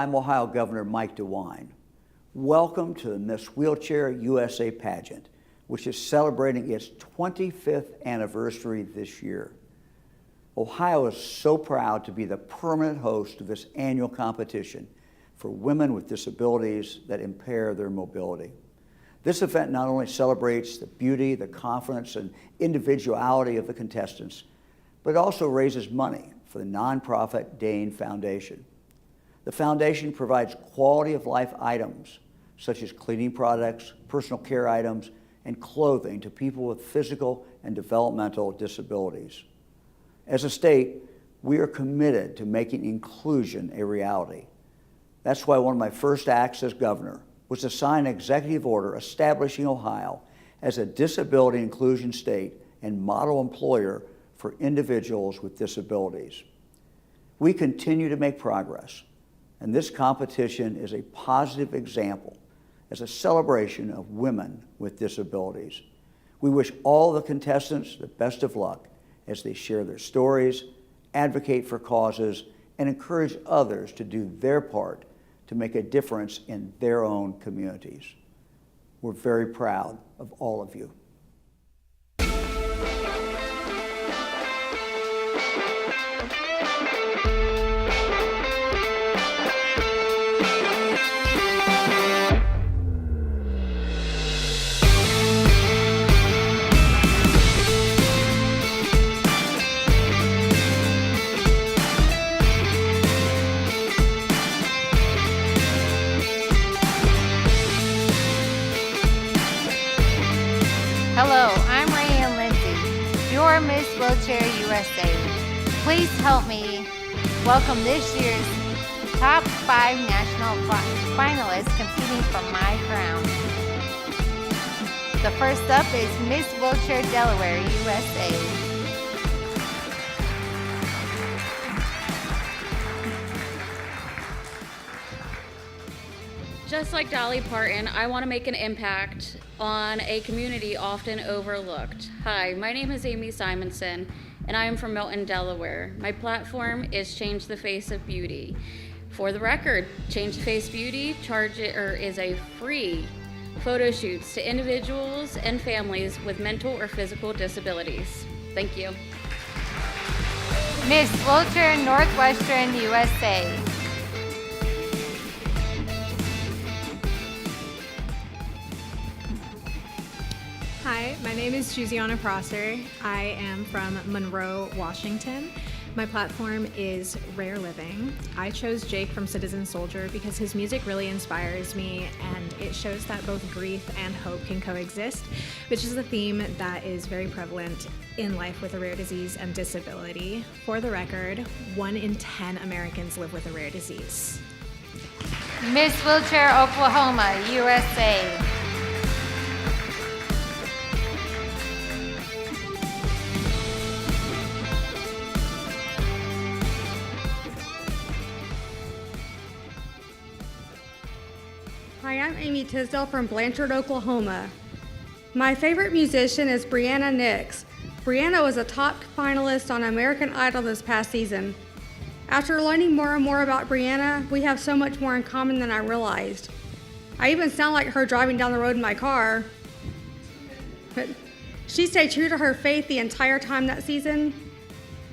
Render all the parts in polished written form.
I'm Ohio Governor Mike DeWine. Welcome to the Miss Wheelchair USA pageant, which is celebrating its 25th anniversary this year. Ohio is so proud to be the permanent host of this annual competition for women with disabilities that impair their mobility. This event not only celebrates the beauty, the confidence, and individuality of the contestants, but also raises money for the nonprofit Dane Foundation. The foundation provides quality of life items, such as cleaning products, personal care items, and clothing to people with physical and developmental disabilities. As a state, we are committed to making inclusion a reality. That's why one of my first acts as governor was to sign an executive order establishing Ohio as a disability inclusion state and model employer for individuals with disabilities. We continue to make progress, and this competition is a positive example as a celebration of women with disabilities. We wish all the contestants the best of luck as they share their stories, advocate for causes, and encourage others to do their part to make a difference in their own communities. We're very proud of all of you. Hello, I'm Rayanne Lindsay, your Miss Wheelchair USA. Please help me welcome this year's top 5 national finalists competing for my crown. The first up is Miss Wheelchair Delaware USA. Just like Dolly Parton, I want to make an impact on a community often overlooked. Hi, my name is Amy Simonson, and I am from Milton, Delaware. My platform is Change the Face of Beauty. For the record, Change the Face Beauty is a free photo shoots to individuals and families with mental or physical disabilities. Thank you. Miss Wheelchair Northwestern USA. Hi, my name is Juziana Prosser. I am from Monroe, Washington. My platform is Rare Living. I chose Jake from Citizen Soldier because his music really inspires me, and it shows that both grief and hope can coexist, which is a theme that is very prevalent in life with a rare disease and disability. For the record, 1 in 10 Americans live with a rare disease. Miss Wheelchair Oklahoma, USA. Hi, I'm Amy Tisdale from Blanchard, Oklahoma. My favorite musician is Brianna Nix. Brianna was a top finalist on American Idol this past season. After learning more and more about Brianna, we have so much more in common than I realized. I even sound like her driving down the road in my car. But she stayed true to her faith the entire time that season,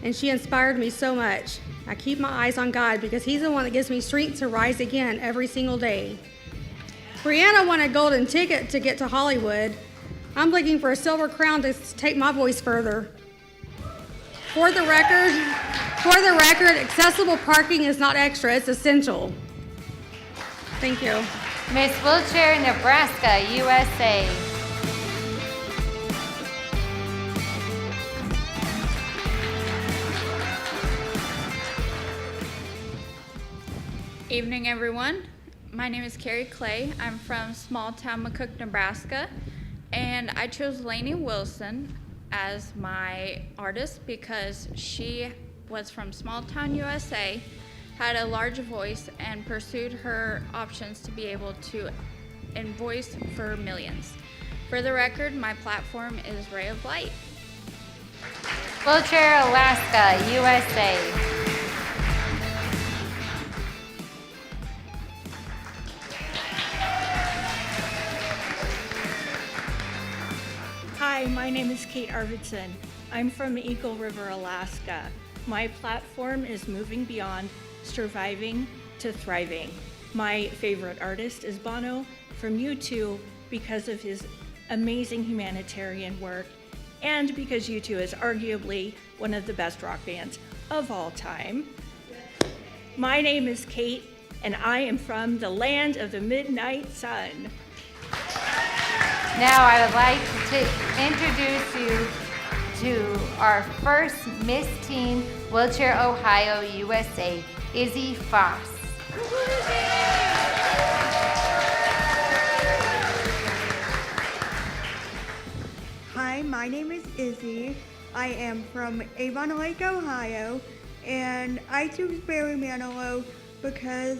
and she inspired me so much. I keep my eyes on God because He's the one that gives me strength to rise again every single day. Brianna won a golden ticket to get to Hollywood. I'm looking for a silver crown to take my voice further. For the record, accessible parking is not extra, it's essential. Thank you. Miss Wheelchair Nebraska, USA. Evening, everyone. My name is Carrie Clay. I'm from small town McCook, Nebraska, and I chose Lainey Wilson as my artist because she was from small town USA, had a large voice, and pursued her options to be able to voice for millions. For the record, my platform is Ray of Light. Wheelchair Alaska, USA. Hi, my name is Kate Arvidsson. I'm from Eagle River, Alaska. My platform is Moving Beyond Surviving to Thriving. My favorite artist is Bono from U2 because of his amazing humanitarian work and because U2 is arguably one of the best rock bands of all time. My name is Kate, and I am from the land of the midnight sun. Now I would like to introduce you to our first Miss Teen Wheelchair Ohio USA, Izzy Foss. Hi, my name is Izzy. I am from Avon Lake, Ohio, and I choose Barry Manilow because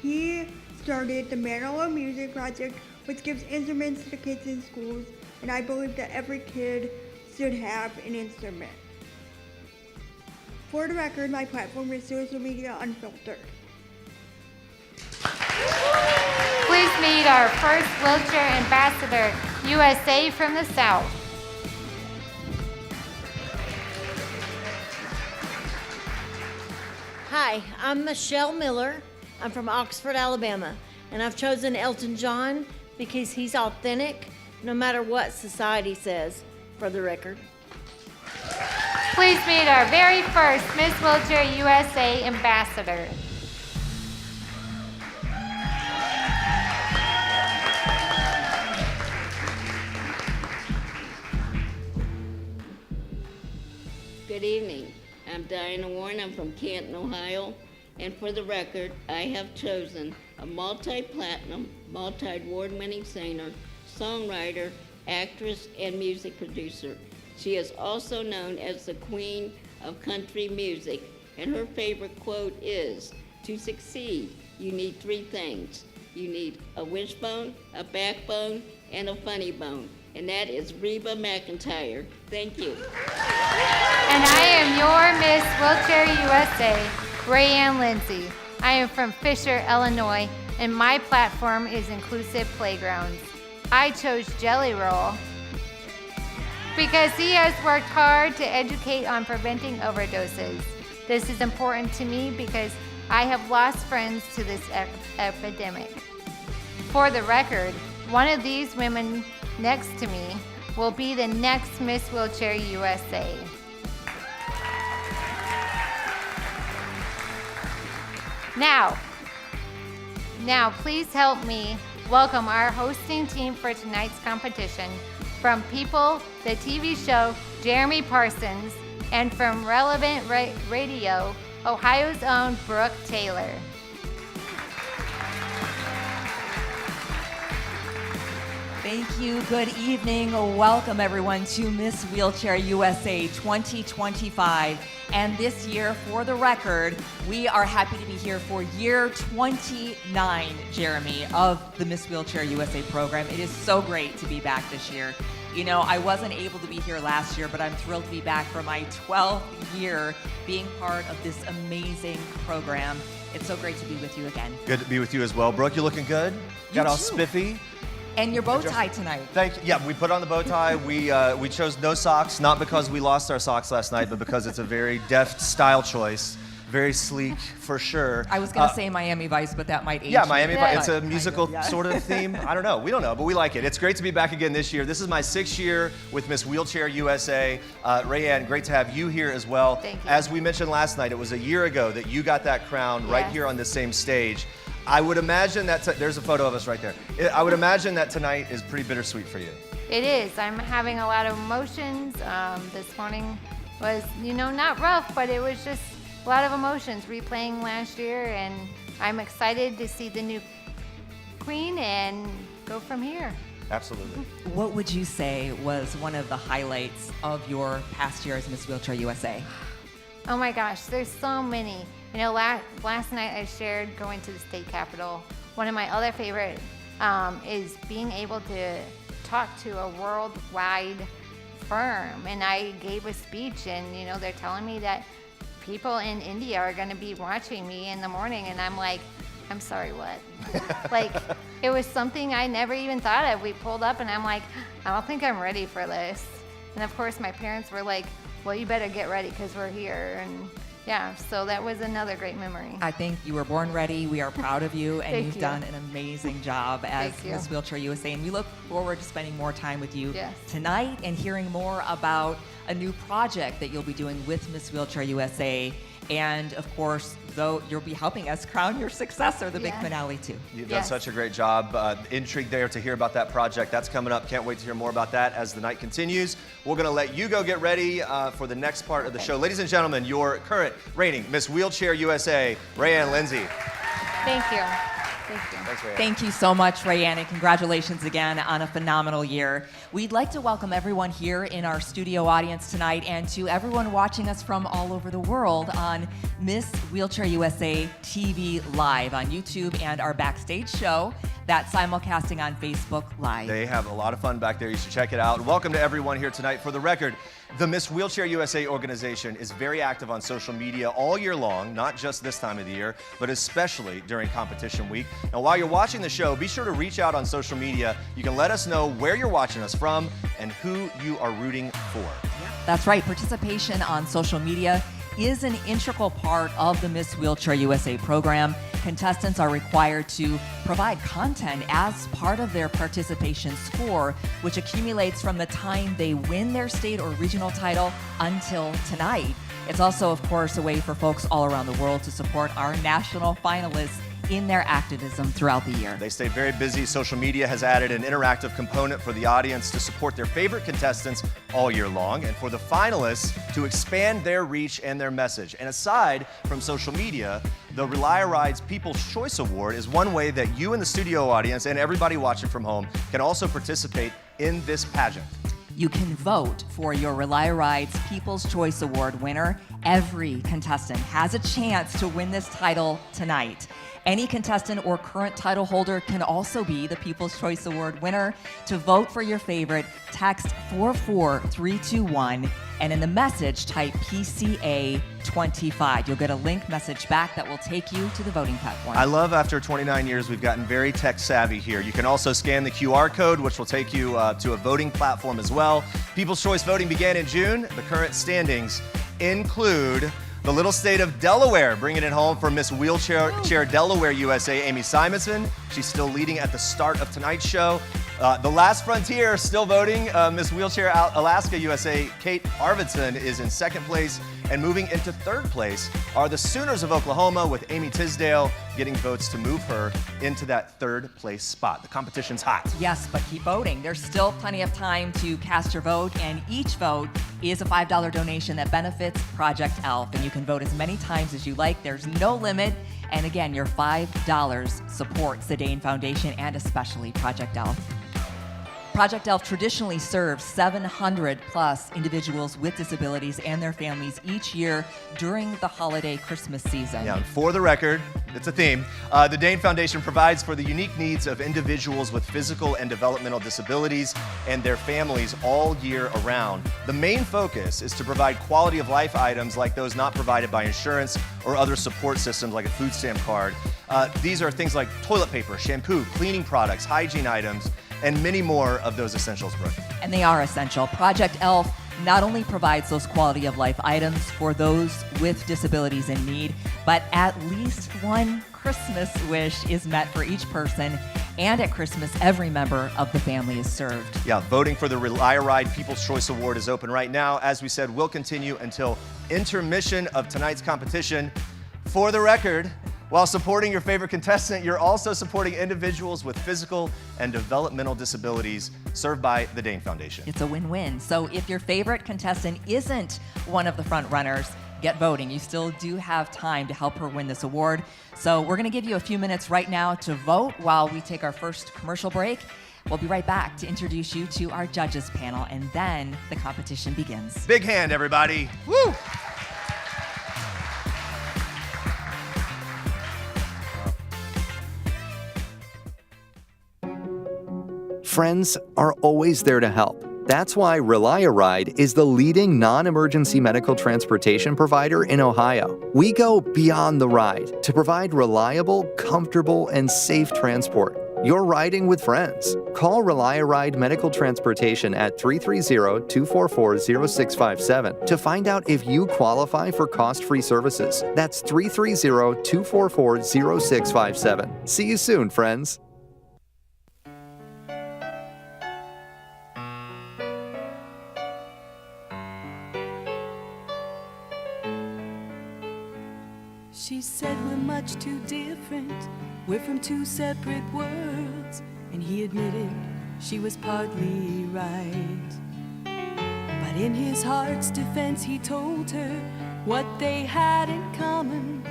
he started the Manilow Music Project, which gives instruments to kids in schools, and I believe that every kid should have an instrument. For the record, my platform is Social Media Unfiltered. Please meet our first Wheelchair Ambassador, USA from the South. Hi, I'm Michelle Miller. I'm from Oxford, Alabama, and I've chosen Elton John because he's authentic no matter what society says, for the record. Please meet our very first Miss Wheelchair USA Ambassador. Good evening. I'm Diana Warren. I'm from Canton, Ohio. And for the record, I have chosen a multi-platinum, multi-award-winning singer, songwriter, actress, and music producer. She is also known as the Queen of Country Music, and her favorite quote is, "To succeed, you need three things. You need a wishbone, a backbone, and a funny bone." And that is Reba McEntire. Thank you. And I am your Miss Wheelchair USA, Rayanne Lindsay. I am from Fisher, Illinois, and my platform is Inclusive Playgrounds. I chose Jelly Roll because he has worked hard to educate on preventing overdoses. This is important to me because I have lost friends to this epidemic. For the record, one of these women next to me will be the next Miss Wheelchair USA. Now, please help me welcome our hosting team for tonight's competition. From People, the TV show, Jeremy Parsons, and from Relevant Radio, Ohio's own Brooke Taylor. Thank you. Good evening. Welcome everyone to Miss Wheelchair USA 2025. And this year, for the record, we are happy to be here for year 29, Jeremy, of the Miss Wheelchair USA program. It is so great to be back this year. You know, I wasn't able to be here last year, but I'm thrilled to be back for my 12th year being part of this amazing program. It's so great to be with you again. Good to be with you as well. Brooke, you looking good? Got all spiffy. And your bow tie tonight. Thank you. Yeah, we put on the bow tie. We chose no socks, not because we lost our socks last night, but because it's a very deft style choice. Very sleek, for sure. I was going to say Miami Vice, but that might age. Yeah, Miami Vice. It's a Kind musical sort of theme. I don't know. We don't know, but we like it. It's great to be back again this year. This is my 6th year with Miss Wheelchair USA. Rayanne, great to have you here as well. Thank you. As we mentioned last night, it was a year ago that you got that crown right here on the same stage. I would imagine that there's a photo of us right there. I would imagine that tonight is pretty bittersweet for you. It is. I'm having a lot of emotions. This morning was, not rough, but it was just a lot of emotions replaying last year, and I'm excited to see the new queen and go from here. Absolutely. What would you say was one of the highlights of your past year as Miss Wheelchair USA? Oh my gosh, there's so many. Last night I shared going to the state capitol. One of my other favorite is being able to talk to a worldwide firm. And I gave a speech, and they're telling me that people in India are going to be watching me in the morning, and I'm like, I'm sorry, what? Like, it was something I never even thought of. We pulled up, and I'm like, I don't think I'm ready for this. And of course, my parents were like, well, you better get ready because we're here. And yeah, so that was another great memory. I think you were born ready. We are proud of you, and Thank you've you. done an amazing job as Thank you. Miss Wheelchair USA. And we look forward to spending more time with you Yes. tonight and hearing more about a new project that you'll be doing with Miss Wheelchair USA. And of course, though, you'll be helping us crown your successor, the big Yes. finale too. You've done Yes. such a great job. Intrigued there to hear about that project. That's coming up. Can't wait to hear more about that as the night continues. We're going to let you go get ready for the next part of the show. Ladies and gentlemen, your current reigning Miss Wheelchair USA, Rayanne Lindsay. Thank you. Thank you. Thanks, Rayanne. Thank you so much, Rayanne, and congratulations again on a phenomenal year. We'd like to welcome everyone here in our studio audience tonight and to everyone watching us from all over the world on Miss Wheelchair USA TV Live on YouTube and our backstage show that's simulcasting on Facebook Live. They have a lot of fun back there. You should check it out. Welcome to everyone here tonight. For the record, the Miss Wheelchair USA organization is very active on social media all year long, not just this time of the year, but especially during competition week. Now, while you're watching the show, be sure to reach out on social media. You can let us know where you're watching us from and who you are rooting for. That's right. Participation on social media is an integral part of the Miss Wheelchair USA program. Contestants are required to provide content as part of their participation score, which accumulates from the time they win their state or regional title until tonight. It's also, of course, a way for folks all around the world to support our national finalists in their activism throughout the year. They stay very busy. Social media has added an interactive component for the audience to support their favorite contestants all year long, and for the finalists to expand their reach and their message. And aside from social media, the Rely Rides People's Choice Award is one way that you in the studio audience and everybody watching from home can also participate in this pageant. You can vote for your Rely Rides People's Choice Award winner. Every contestant has a chance to win this title tonight. Any contestant or current title holder can also be the People's Choice Award winner. To vote for your favorite, text 44321 and in the message type PCA 25. You'll get a link message back that will take you to the voting platform. I love after 29 years we've gotten very tech savvy here. You can also scan the QR code, which will take you to a voting platform as well. People's Choice voting began in June. The current standings include the little state of Delaware, bringing it home for Miss Wheelchair Delaware USA, Amy Simonson. She's still leading at the start of tonight's show. The Last Frontier still voting. Miss Wheelchair Alaska USA, Kate Arvidsson, is in second place. And moving into third place are the Sooners of Oklahoma, with Amy Tisdale getting votes to move her into that third place spot. The competition's hot. Yes, but keep voting. There's still plenty of time to cast your vote, and each vote is a $5 donation that benefits Project ELF. And you can vote as many times as you like. There's no limit. And again, your $5 supports the Dane Foundation and especially Project ELF. Project ELF traditionally serves 700 plus individuals with disabilities and their families each year during the holiday Christmas season. Yeah, and for the record, it's a theme. The Dane Foundation provides for the unique needs of individuals with physical and developmental disabilities and their families all year around. The main focus is to provide quality of life items like those not provided by insurance or other support systems like a food stamp card. These are things like toilet paper, shampoo, cleaning products, hygiene items, and many more of those essentials, Brooke. And they are essential. Project ELF not only provides those quality of life items for those with disabilities in need, but at least one Christmas wish is met for each person. And at Christmas, every member of the family is served. Yeah, voting for the Rely Ride People's Choice Award is open right now. As we said, we'll continue until intermission of tonight's competition. For the record, while supporting your favorite contestant, you're also supporting individuals with physical and developmental disabilities served by the Dane Foundation. It's a win-win. So if your favorite contestant isn't one of the front runners, get voting. You still do have time to help her win this award. So we're going to give you a few minutes right now to vote while we take our first commercial break. We'll be right back to introduce you to our judges panel, and then the competition begins. Big hand, everybody. Woo! Friends are always there to help. That's why Rely a Ride is the leading non-emergency medical transportation provider in Ohio. We go beyond the ride to provide reliable, comfortable, and safe transport. You're riding with friends. Call Ride Medical Transportation at 330-244-0657 to find out if you qualify for cost-free services. That's 330-244-0657. See you soon, friends. She said we're much too different. We're from two separate worlds. And he admitted she was partly right. But in his heart's defense, he told her what they had in common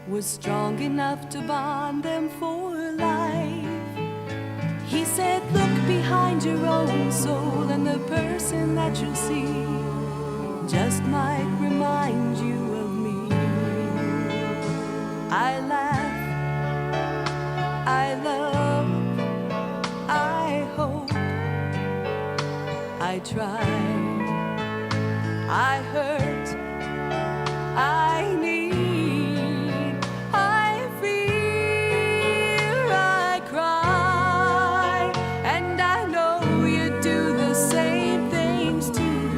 was strong enough to bond them for life. He said, look behind your own soul, and the person that you'll see just might remind you of me. I laugh, I love, I hope, I try, I hurt, I need, I fear, I cry, and I know you do the same things too.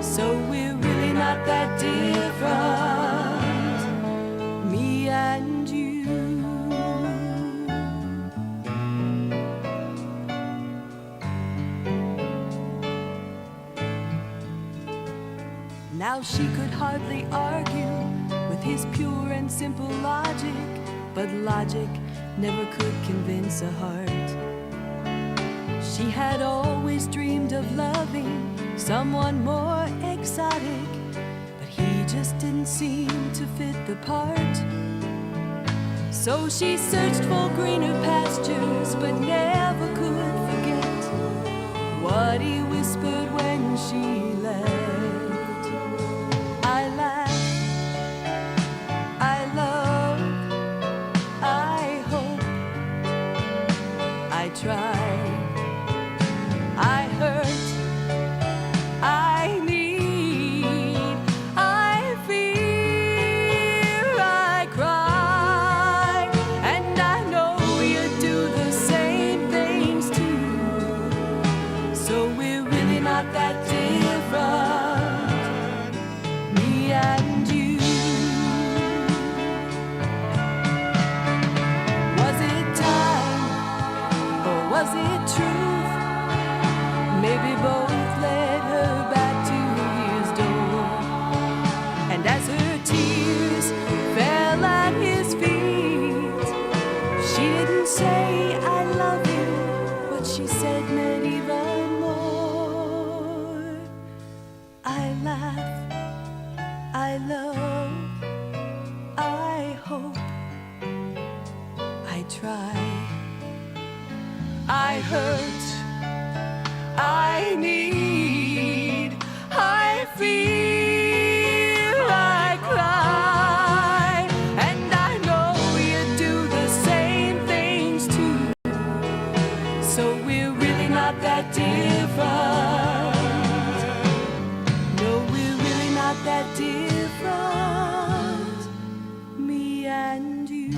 So we're really not that different, me and you. Now she could hardly argue with his pure and simple logic, but logic never could convince a heart. She had always dreamed of loving someone more exotic, but he just didn't seem to fit the part. So she searched for greener pastures, but never could forget what he whispered when she left. I laugh, I love, I hope, I try, I hurt, I need, I fear, I cry, and I know you do the same things too. So we're really not that different, me and you. Was it time, or was it truth? Maybe both led her back to his door. And as her tears fell at his feet, she didn't say I love you, what she said meant even more. I laugh, I love, I hope, I try, I hurt, I need, I fear, I cry, and I know you do the same things too. So we're really not that different. No, we're really not that different, me and you.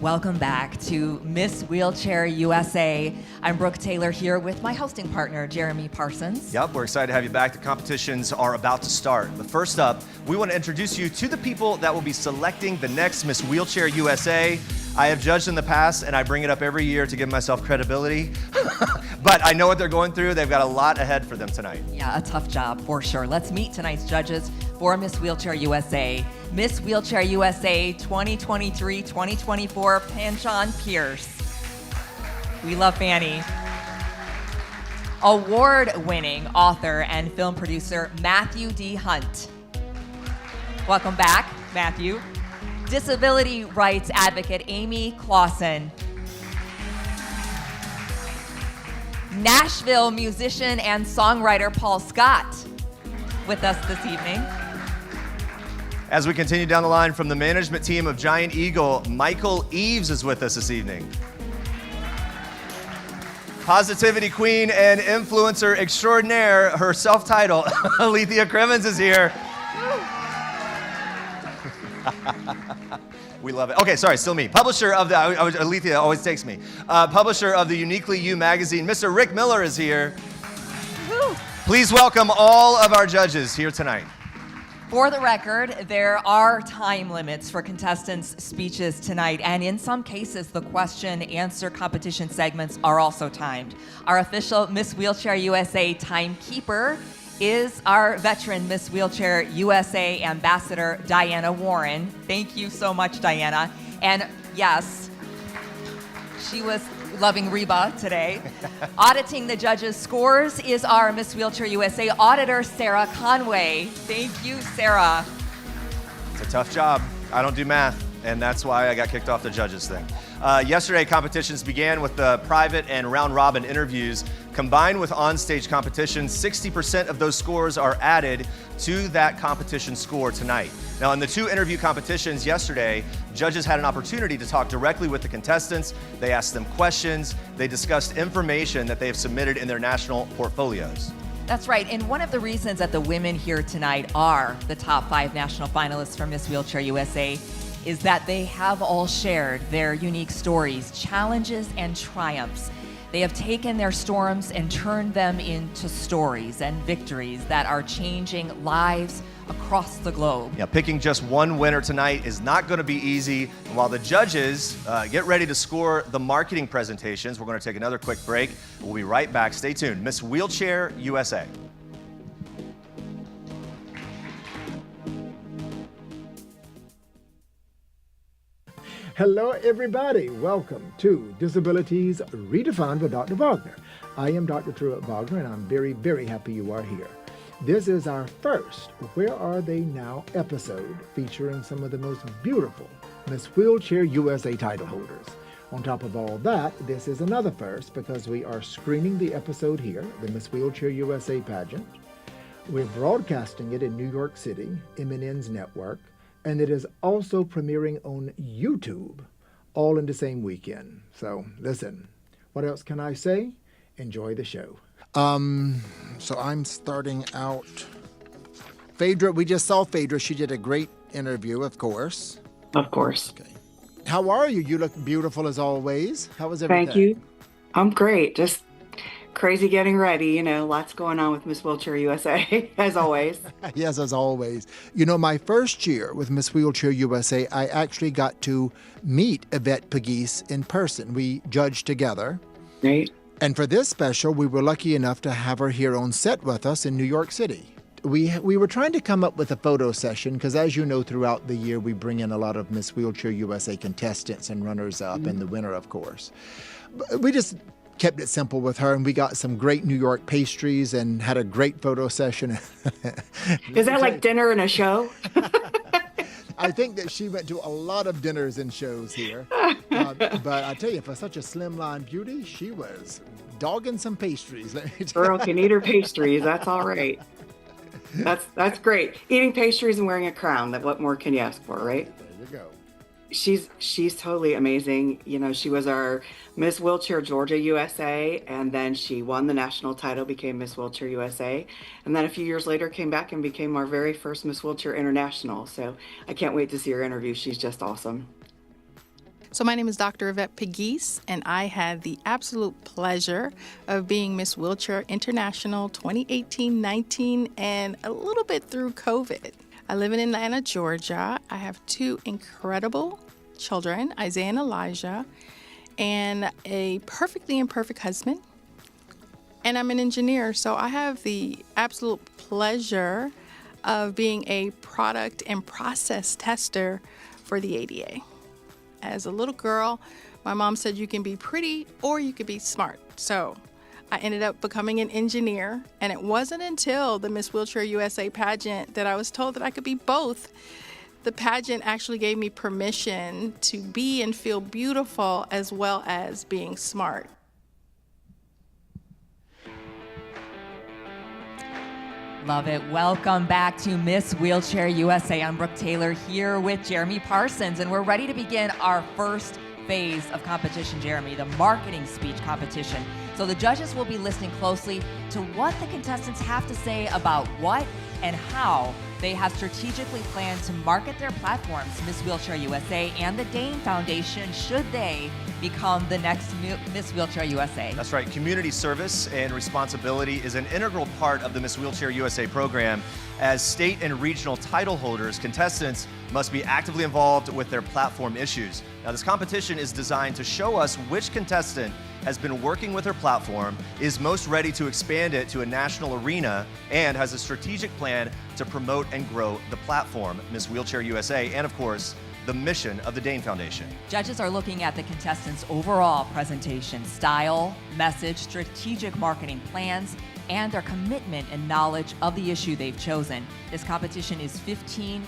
Welcome back to Miss Wheelchair USA. I'm Brooke Taylor here with my hosting partner, Jeremy Parsons. Yep, we're excited to have you back. The competitions are about to start. But first up, we want to introduce you to the people that will be selecting the next Miss Wheelchair USA. I have judged in the past, and I bring it up every year to give myself credibility. But I know what they're going through. They've got a lot ahead for them tonight. Yeah, a tough job for sure. Let's meet tonight's judges for Miss Wheelchair USA. Miss Wheelchair USA 2023-2024, Panchon Pierce. We love Fanny. Award-winning author and film producer Matthew D. Hunt. Welcome back, Matthew. Disability rights advocate Amy Clausen. Nashville musician and songwriter Paul Scott with us this evening. As we continue down the line from the management team of Giant Eagle, Michael Eves is with us this evening. Positivity queen and influencer extraordinaire, her self-titled, Alethea Crimmins is here. We love it. Okay, sorry, still me. Publisher of the, Alethea always takes me. Publisher of the Uniquely You magazine, Mr. Rick Miller is here. Please welcome all of our judges here tonight. For the record, there are time limits for contestants' speeches tonight, and in some cases, the question-answer competition segments are also timed. Our official Miss Wheelchair USA timekeeper is our veteran Miss Wheelchair USA ambassador, Diana Warren. Thank you so much, Diana. And yes, she was loving Reba today. Auditing the judges' scores is our Miss Wheelchair USA auditor, Sarah Conway. Thank you, Sarah. It's a tough job. I don't do math, and that's why I got kicked off the judges thing. Yesterday, competitions began with the private and round-robin interviews. Combined with onstage competitions, 60% of those scores are added to that competition score tonight. Now, in the two interview competitions yesterday, judges had an opportunity to talk directly with the contestants. They asked them questions. They discussed information that they have submitted in their national portfolios. That's right, and one of the reasons that the women here tonight are the top 5 national finalists for Miss Wheelchair USA is that they have all shared their unique stories, challenges, and triumphs. They have taken their storms and turned them into stories and victories that are changing lives across the globe. Yeah, picking just one winner tonight is not going to be easy. And while the judges get ready to score the marketing presentations, we're going to take another quick break. We'll be right back. Stay tuned. Miss Wheelchair USA. Hello, everybody. Welcome to Disabilities Redefined with Dr. Wagner. I am Dr. Truett Wagner, and I'm very, very happy you are here. This is our first Where Are They Now episode featuring some of the most beautiful Miss Wheelchair USA title holders. On top of all that, this is another first because we are screening the episode here, the Miss Wheelchair USA pageant. We're broadcasting it in New York City, MNN's network, and it is also premiering on YouTube, all in the same weekend. So listen, what else can I say? Enjoy the show. So I'm starting out. Phaedra, we just saw Phaedra. She did a great interview, of course. Of course. Okay. How are you? You look beautiful as always. How was everything? Thank you. I'm great. Just crazy getting ready. You know, lots going on with Miss Wheelchair USA, as always. Yes, as always. You know, my first year with Miss Wheelchair USA, I actually got to meet Yvette Pegues in person. We judged together. Right. And for this special, we were lucky enough to have her here on set with us in New York City. We were trying to come up with a photo session because, as you know, throughout the year, we bring in a lot of Miss Wheelchair USA contestants and runners-up and the winner, of course. But we just kept it simple with her, and we got some great New York pastries and had a great photo session. Is that like dinner and a show? I think that she went to a lot of dinners and shows here. But I tell you, for such a slimline beauty, she was dogging some pastries. Let me tell Girl can eat her pastries. That's all right. That's great. Eating pastries and wearing a crown. What more can you ask for, right? There you go. She's totally amazing. You know, she was our Miss Wheelchair Georgia USA, and then she won the national title, became Miss Wheelchair USA, and then a few years later came back and became our very first Miss Wheelchair International. So I can't wait to see her interview. She's just awesome. So my name is Dr. Yvette Pegues, and I had the absolute pleasure of being Miss Wheelchair International 2018-19 and a little bit through COVID. I live in Atlanta, Georgia. I have 2 incredible children, Isaiah and Elijah, and a perfectly imperfect husband. And I'm an engineer, so I have the absolute pleasure of being a product and process tester for the ADA. As a little girl, my mom said you can be pretty or you could be smart. So I ended up becoming an engineer, and it wasn't until the Miss Wheelchair USA pageant that I was told that I could be both. The pageant actually gave me permission to be and feel beautiful as well as being smart. Love it. Welcome back to Miss Wheelchair USA. I'm Brooke Taylor here with Jeremy Parsons, and we're ready to begin our first phase of competition, Jeremy, the marketing speech competition. So the judges will be listening closely to what the contestants have to say about what and how they have strategically planned to market their platforms, Miss Wheelchair USA and the Dane Foundation, should they become the next Miss Wheelchair USA. That's right. Community service and responsibility is an integral part of the Miss Wheelchair USA program. As state and regional title holders, contestants must be actively involved with their platform issues. Now, this competition is designed to show us which contestant has been working with her platform, is most ready to expand it to a national arena, and has a strategic plan to promote and grow the platform, Miss Wheelchair USA, and of course, the mission of the Dane Foundation. Judges are looking at the contestants' overall presentation style, message, strategic marketing plans, and their commitment and knowledge of the issue they've chosen. This competition is 15%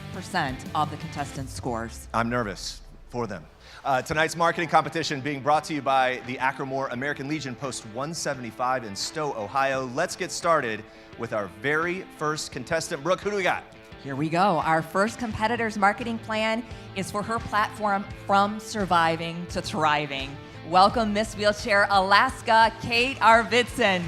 of the contestants' scores. I'm nervous for them. Tonight's marketing competition being brought to you by the Acromore American Legion Post 175 in Stowe, Ohio. Let's get started with our very first contestant. Brooke, who do we got? Here we go. Our first competitor's marketing plan is for her platform From Surviving to Thriving. Welcome, Miss Wheelchair Alaska, Kate Arvidsson.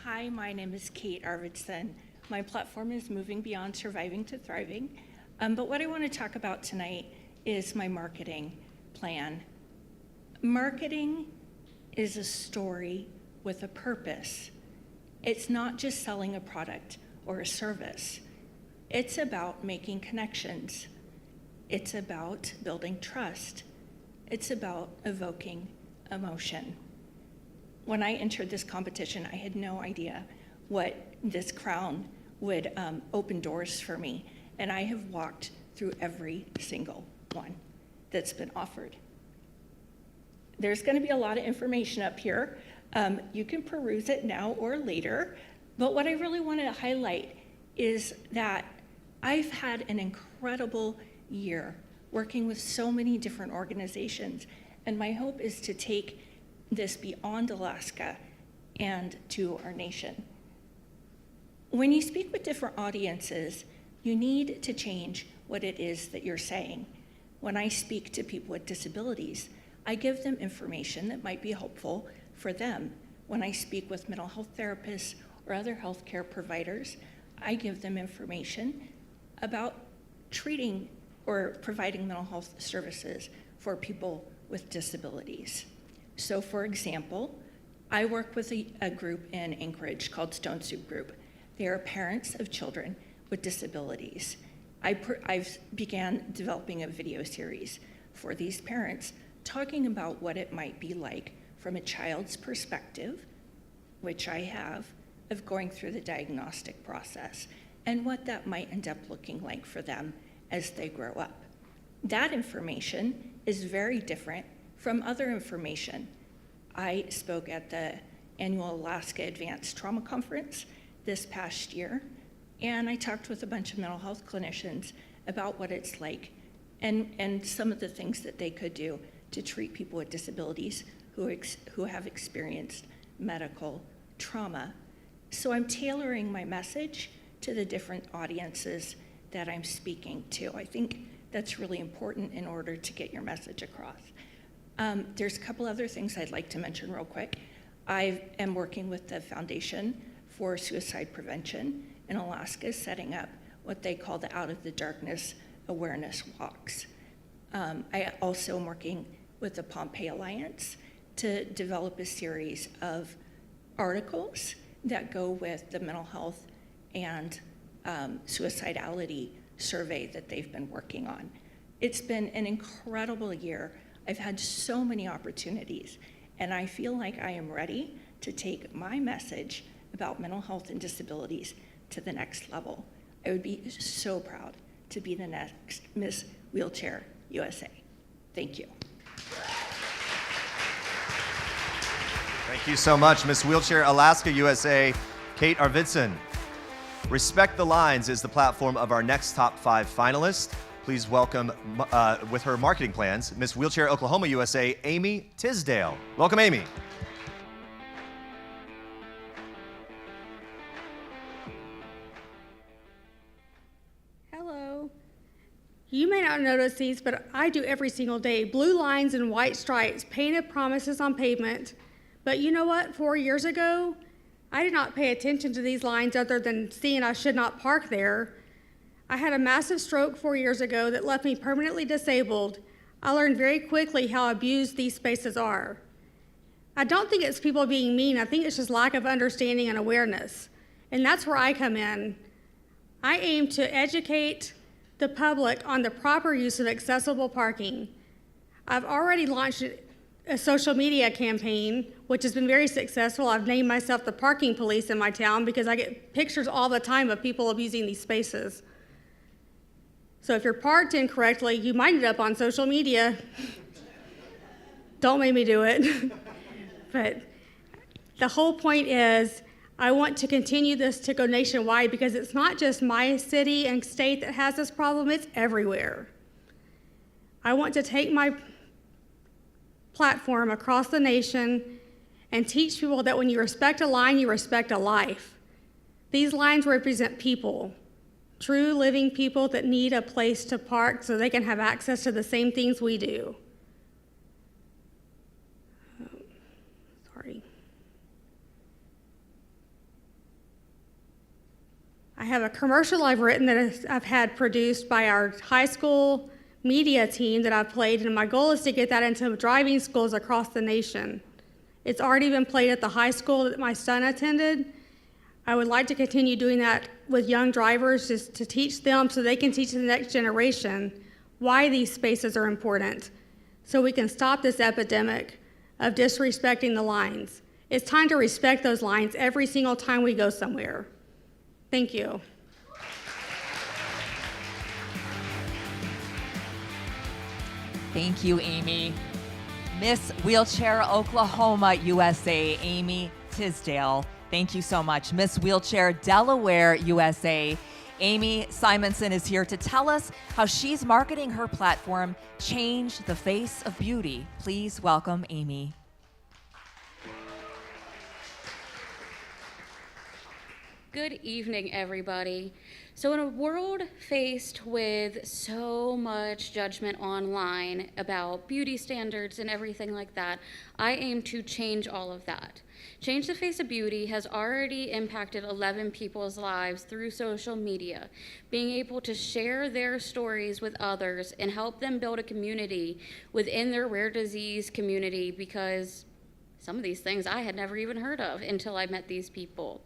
Hi, my name is Kate Arvidsson. My platform is Moving Beyond Surviving to Thriving. But what I want to talk about tonight is my marketing plan. Marketing is a story with a purpose. It's not just selling a product or a service. It's about making connections. It's about building trust. It's about evoking emotion. When I entered this competition, I had no idea what this crown would open doors for me, and I have walked through every single one that's been offered. There's going to be a lot of information up here. You can peruse it now or later, but what I really want to highlight is that I've had an incredible year working with so many different organizations, and my hope is to take this beyond Alaska and to our nation. When you speak with different audiences, you need to change what it is that you're saying. When I speak to people with disabilities, I give them information that might be helpful for them. When I speak with mental health therapists or other healthcare providers, I give them information about treating or providing mental health services for people with disabilities. So for example, I work with a group in Anchorage called Stone Soup Group. They are parents of children with disabilities. I've began developing a video series for these parents talking about what it might be like from a child's perspective, which I have, of going through the diagnostic process, and what that might end up looking like for them as they grow up. That information is very different from other information. I spoke at the annual Alaska Advanced Trauma Conference this past year, and I talked with a bunch of mental health clinicians about what it's like and some of the things that they could do to treat people with disabilities who have experienced medical trauma. So I'm tailoring my message to the different audiences that I'm speaking to. I think that's really important in order to get your message across. There's a couple other things I'd like to mention real quick. I am working with the Foundation for Suicide Prevention in Alaska, setting up what they call the Out of the Darkness Awareness Walks. I also am working with the Pompeii Alliance to develop a series of articles that go with the mental health and suicidality survey that they've been working on. It's been an incredible year. I've had so many opportunities, and I feel like I am ready to take my message about mental health and disabilities to the next level. I would be so proud to be the next Miss Wheelchair USA. Thank you. Thank you so much, Miss Wheelchair Alaska USA, Kate Arvidsson. Respect the Lines is the platform of our next top 5 finalists. Please welcome, with her marketing plans, Miss Wheelchair Oklahoma USA, Amy Tisdale. Welcome, Amy. Hello. You may not not notice these, but I do every single day. Blue lines and white stripes, painted promises on pavement. But you know what? 4 years ago, I did not pay attention to these lines other than seeing I should not park there. I had a massive stroke 4 years ago that left me permanently disabled. I learned very quickly how abused these spaces are. I don't think it's people being mean. I think it's just lack of understanding and awareness. And that's where I come in. I aim to educate the public on the proper use of accessible parking. I've already launched a social media campaign, which has been very successful. I've named myself the parking police in my town because I get pictures all the time of people abusing these spaces. So if you're parked incorrectly, you might end up on social media. Don't make me do it. But the whole point is, I want to continue this to go nationwide because it's not just my city and state that has this problem, it's everywhere. I want to take my platform across the nation and teach people that when you respect a line, you respect a life. These lines represent people, true living people that need a place to park so they can have access to the same things we do. Sorry. I have a commercial I've written that I've had produced by our high school media team that I've played, and my goal is to get that into driving schools across the nation. It's already been played at the high school that my son attended. I would like to continue doing that with young drivers just to teach them so they can teach the next generation why these spaces are important so we can stop this epidemic of disrespecting the lines. It's time to respect those lines every single time we go somewhere. Thank you. Thank you, Amy. Miss Wheelchair Oklahoma, USA, Amy Tisdale. Thank you so much. Miss Wheelchair Delaware, USA, Amy Simonson is here to tell us how she's marketing her platform, Change the Face of Beauty. Please welcome Amy. Good evening, everybody. So in a world faced with so much judgment online about beauty standards and everything like that, I aim to change all of that. Change the Face of Beauty has already impacted 11 people's lives through social media, being able to share their stories with others and help them build a community within their rare disease community, because some of these things I had never even heard of until I met these people.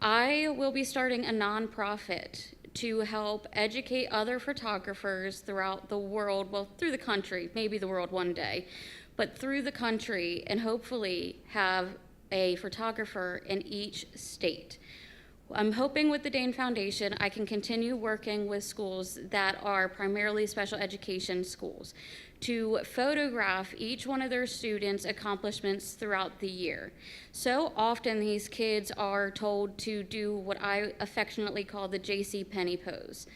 I will be starting a nonprofit to help educate other photographers throughout the world, well, through the country, maybe the world one day, but through the country, and hopefully have a photographer in each state. I'm hoping with the Dane Foundation, I can continue working with schools that are primarily special education schools to photograph each one of their students' accomplishments throughout the year. So often these kids are told to do what I affectionately call the J.C. Penney pose.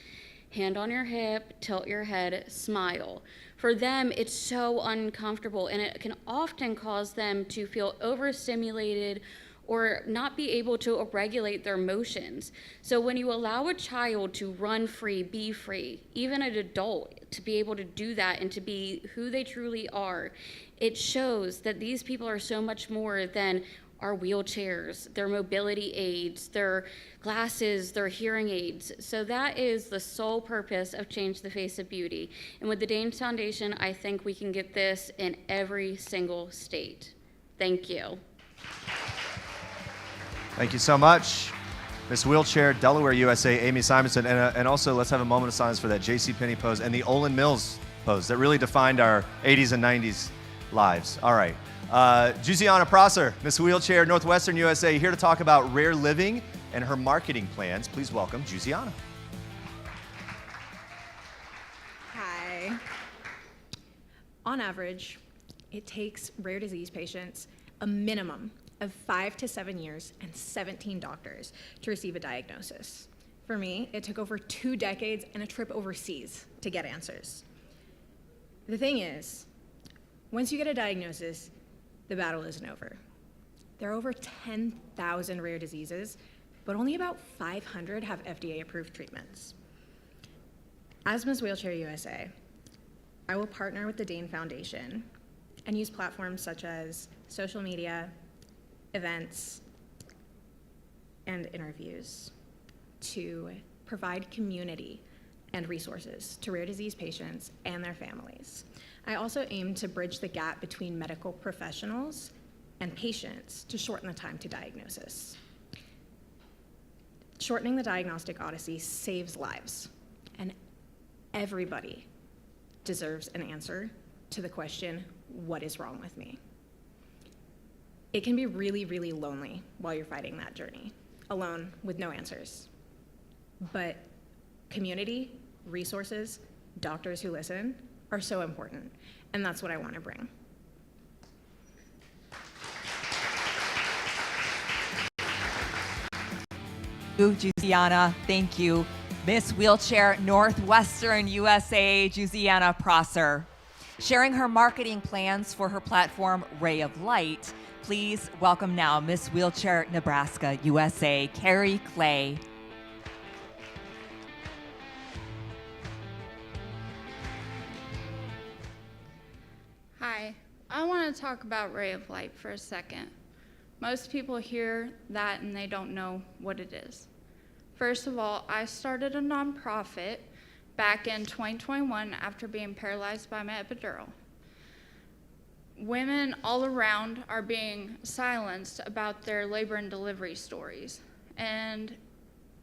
Hand on your hip, tilt your head, smile. For them, it's so uncomfortable, and it can often cause them to feel overstimulated or not be able to regulate their emotions. So when you allow a child to run free, be free, even an adult to be able to do that and to be who they truly are, it shows that these people are so much more than our wheelchairs, their mobility aids, their glasses, their hearing aids. So that is the sole purpose of Change the Face of Beauty. And with the Dane Foundation, I think we can get this in every single state. Thank you. Thank you so much, Miss Wheelchair, Delaware, USA, Amy Simonson. And also, let's have a moment of silence for that J.C. Penney pose and the Olin Mills pose that really defined our 80s and 90s lives. All right. Juziana Prosser, Miss Wheelchair, Northwestern USA, here to talk about rare living and her marketing plans. Please welcome Juziana. Hi. On average, it takes rare disease patients a minimum of 5 to 7 years and 17 doctors to receive a diagnosis. For me, it took over 2 decades and a trip overseas to get answers. The thing is, once you get a diagnosis, the battle isn't over. There are over 10,000 rare diseases, but only about 500 have FDA-approved treatments. As Miss Wheelchair USA, I will partner with the Dane Foundation and use platforms such as social media, events, and interviews to provide community and resources to rare disease patients and their families. I also aim to bridge the gap between medical professionals and patients to shorten the time to diagnosis. Shortening the diagnostic odyssey saves lives, and everybody deserves an answer to the question, what is wrong with me? It can be really, really lonely while you're fighting that journey, alone with no answers. But community, resources, doctors who listen are so important, and that's what I want to bring. Jusiana, thank you. Miss Wheelchair Northwestern USA, Jusiana Prosser. Sharing her marketing plans for her platform, Ray of Light, please welcome now Miss Wheelchair Nebraska USA, Carrie Clay. Hi, I want to talk about Ray of Light for a second. Most people hear that and they don't know what it is. First of all, I started a nonprofit back in 2021 after being paralyzed by my epidural. Women all around are being silenced about their labor and delivery stories, and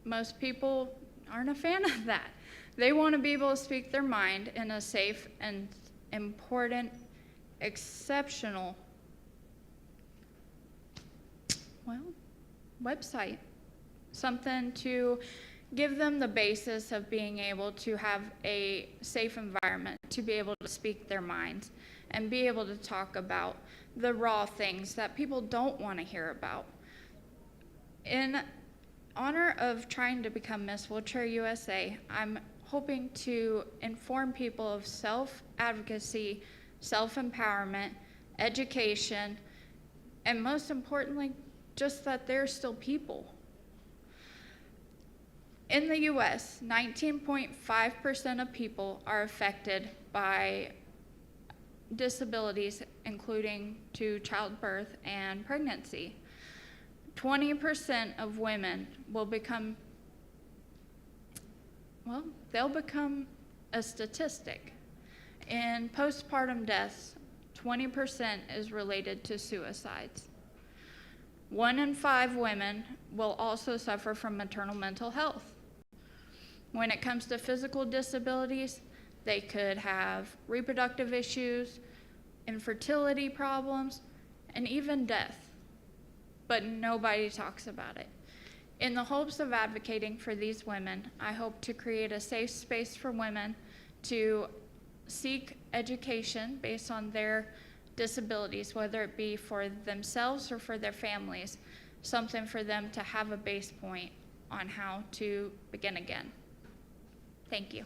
most people aren't a fan of that. They want to be able to speak their mind in a safe and important, exceptional, website. Something to give them the basis of being able to have a safe environment, to be able to speak their minds and be able to talk about the raw things that people don't want to hear about. In honor of trying to become Miss Wheelchair USA, I'm hoping to inform people of self-advocacy, self-empowerment, education, and most importantly, just that they're still people. In the US, 19.5% of people are affected by disabilities, including to childbirth and pregnancy. 20% of women will become, they'll become a statistic. In postpartum deaths, 20% is related to suicides. 1 in 5 women will also suffer from maternal mental health. When it comes to physical disabilities, they could have reproductive issues, infertility problems, and even death. But nobody talks about it. In the hopes of advocating for these women, I hope to create a safe space for women to seek education based on their disabilities, whether it be for themselves or for their families, something for them to have a base point on how to begin again. Thank you.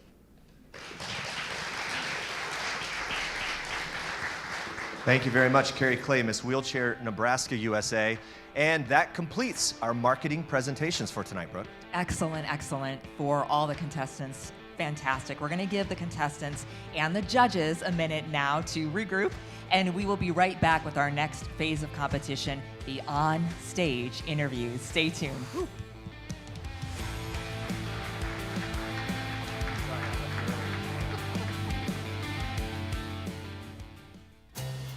Thank you very much, Carrie Clay, Miss Wheelchair Nebraska USA. And that completes our marketing presentations for tonight, Brooke. Excellent, excellent for all the contestants. Fantastic. We're going to give the contestants and the judges a minute now to regroup, and we will be right back with our next phase of competition, the on-stage interviews. Stay tuned. Woo.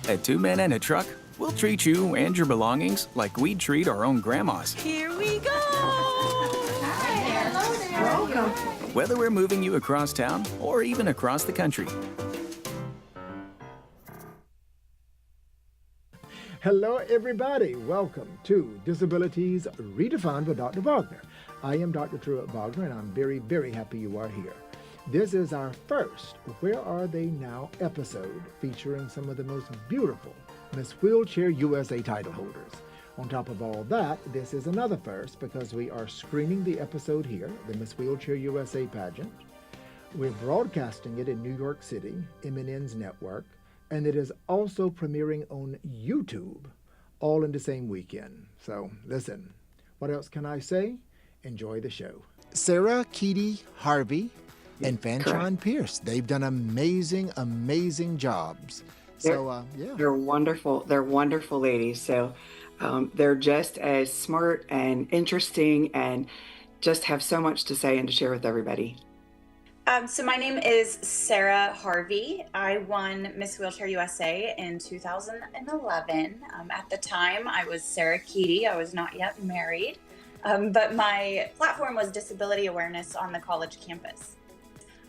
At 2 Men and a Truck, we'll treat you and your belongings like we'd treat our own grandmas. Here we go! Hello there. Welcome. Whether we're moving you across town or even across the country. Hello, everybody. Welcome to Disabilities Redefined with Dr. Wagner. I am Dr. Truett Wagner, and I'm very, very happy you are here. This is our first Where Are They Now episode featuring some of the most beautiful Miss Wheelchair USA title holders. On top of all that, this is another first because we are screening the episode here, the Miss Wheelchair USA pageant. We're broadcasting it in New York City, MNN's network, and it is also premiering on YouTube, all in the same weekend. So listen, what else can I say? Enjoy the show. Sarah Keedy Harvey and Fanchon Pierce. They've done amazing jobs. So, yeah. They're wonderful. They're wonderful ladies. So they're just as smart and interesting and just have so much to say and to share with everybody. So my name is Sarah Harvey. I won Miss Wheelchair USA in 2011. At the time, I was Sarah Keaty. I was not yet married, but my platform was disability awareness on the college campus.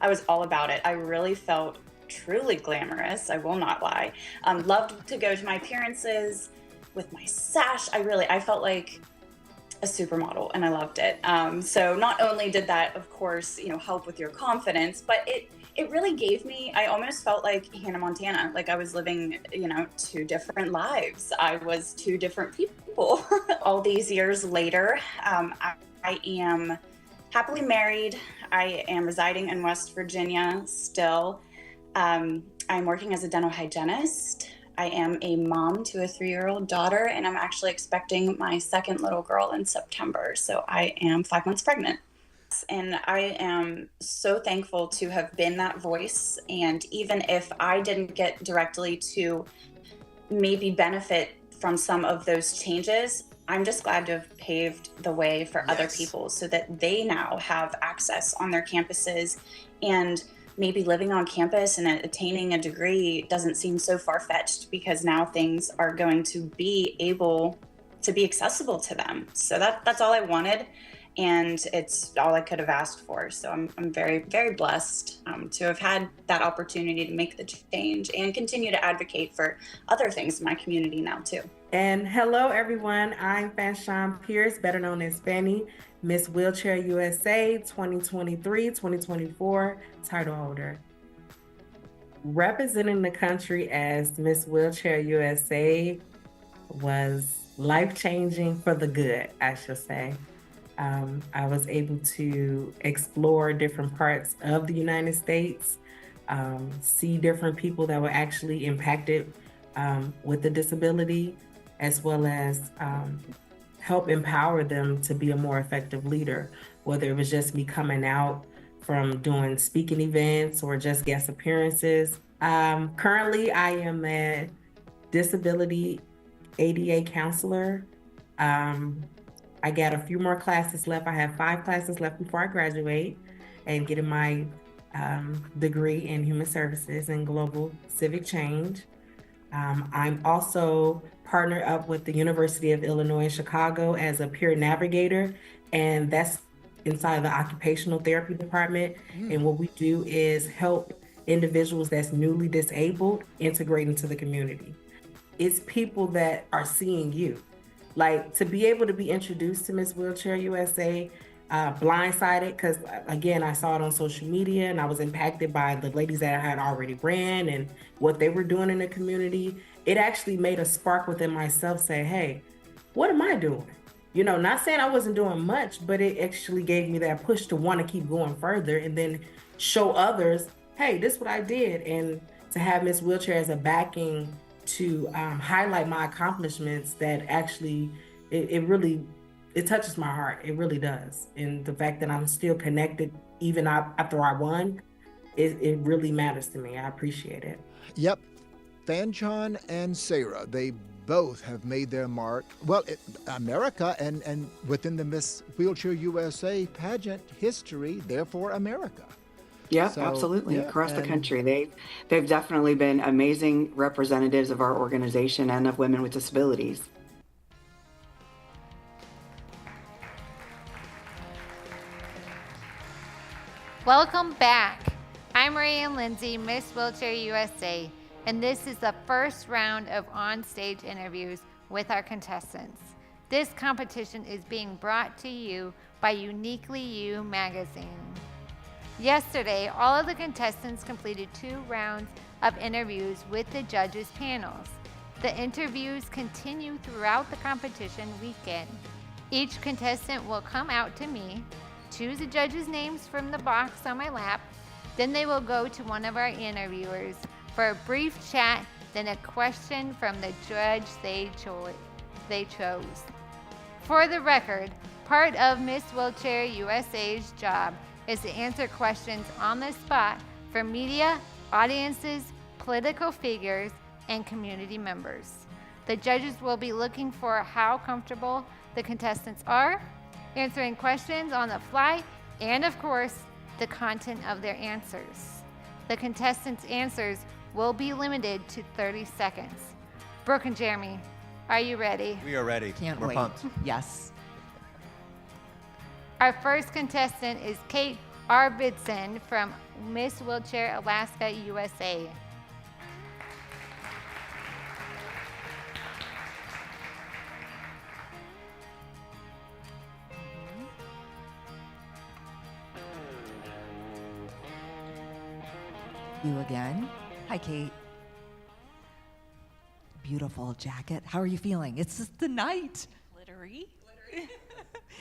I was all about it. I really felt truly glamorous, I will not lie. Loved to go to my appearances with my sash. I felt like a supermodel, and I loved it. So not only did that, of course, help with your confidence, but it really gave me, I almost felt like Hannah Montana, like I was living, two different lives. I was two different people. All these years later, I am happily married. I am residing in West Virginia still. I'm working as a dental hygienist. I am a mom to a 3-year-old daughter, and I'm actually expecting my second little girl in September. So I am 5 months pregnant. And I am so thankful to have been that voice. And even if I didn't get directly to maybe benefit from some of those changes, I'm just glad to have paved the way for other people so that they now have access on their campuses, and maybe living on campus and attaining a degree doesn't seem so far-fetched because now things are going to be able to be accessible to them. So that's all I wanted, and it's all I could have asked for. So I'm very, very blessed to have had that opportunity to make the change and continue to advocate for other things in my community now too. And hello everyone, I'm Fanchon Pierce, better known as Fanny, Miss Wheelchair USA 2023-2024 title holder. Representing the country as Miss Wheelchair USA was life-changing for the good, I should say. I was able to explore different parts of the United States, see different people that were actually impacted with the disability, as well as help empower them to be a more effective leader, whether it was just me coming out from doing speaking events or just guest appearances. Currently, I am a disability ADA counselor. I got a few more classes left. I have 5 classes left before I graduate and getting my degree in human services and global civic change. I'm also partnered up with the University of Illinois Chicago as a peer navigator, and that's inside the occupational therapy department. And what we do is help individuals that's newly disabled integrate into the community. It's people that are seeing you. Like, to be able to be introduced to Miss Wheelchair USA, blindsided, because again, I saw it on social media and I was impacted by the ladies that I had already ran and what they were doing in the community. It actually made a spark within myself say, hey, what am I doing? Not saying I wasn't doing much, but it actually gave me that push to want to keep going further and then show others, hey, this is what I did. And to have Miss Wheelchair as a backing to highlight my accomplishments, that actually, it touches my heart. It really does. And the fact that I'm still connected even after I won, it really matters to me. I appreciate it. Yep. Fanchon and Sarah, they both have made their mark. Well, America and within the Miss Wheelchair USA pageant history, therefore America. Yeah, So, absolutely. yeah, Across the and- country. They've definitely been amazing representatives of our organization and of women with disabilities. Welcome back. I'm Marianne Lindsay, Miss Wheelchair USA, and this is the first round of on-stage interviews with our contestants. This competition is being brought to you by Uniquely You magazine. Yesterday, all of the contestants completed 2 rounds of interviews with the judges' panels. The interviews continue throughout the competition weekend. Each contestant will come out to me, choose the judges' names from the box on my lap, then they will go to one of our interviewers for a brief chat, then a question from the judge they chose. For the record, part of Miss Wheelchair USA's job is to answer questions on the spot from media, audiences, political figures, and community members. The judges will be looking for how comfortable the contestants are, answering questions on the fly, and of course, the content of their answers. The contestants' answers will be limited to 30 seconds. Brooke and Jeremy, are you ready? We are ready. We're wait. pumped. Yes. Our first contestant is Kate Arvidsson from Miss Wheelchair Alaska, USA. You again. Hi, Kate. Beautiful jacket. How are you feeling? It's just the night. Glittery.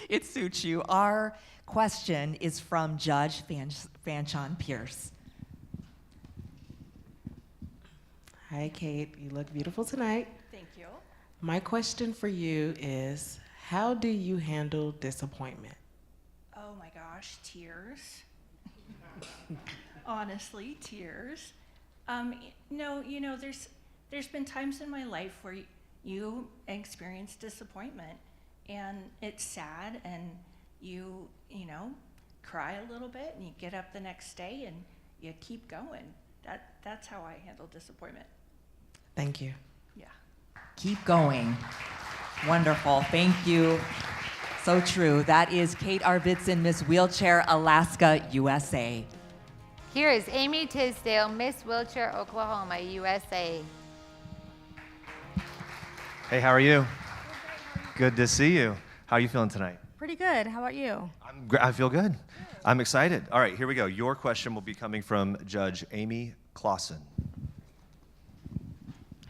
It suits you. Our question is from Judge Fanchon Pierce. Hi, Kate. You look beautiful tonight. Thank you. My question for you is, how do you handle disappointment? Oh my gosh, tears. Honestly, tears. No, there's been times in my life where you experience disappointment, and it's sad, and you cry a little bit, and you get up the next day, and you keep going. That's how I handle disappointment. Thank you. Yeah. Keep going. Wonderful. Thank you. So true. That is Kate Arvidsson, Miss Wheelchair Alaska, USA. Here is Amy Tisdale, Miss Wheelchair Oklahoma, USA. Hey, how are you? Good to see you. How are you feeling tonight? Pretty good. How about you? I feel good. I'm excited. All right, here we go. Your question will be coming from Judge Amy Clausen.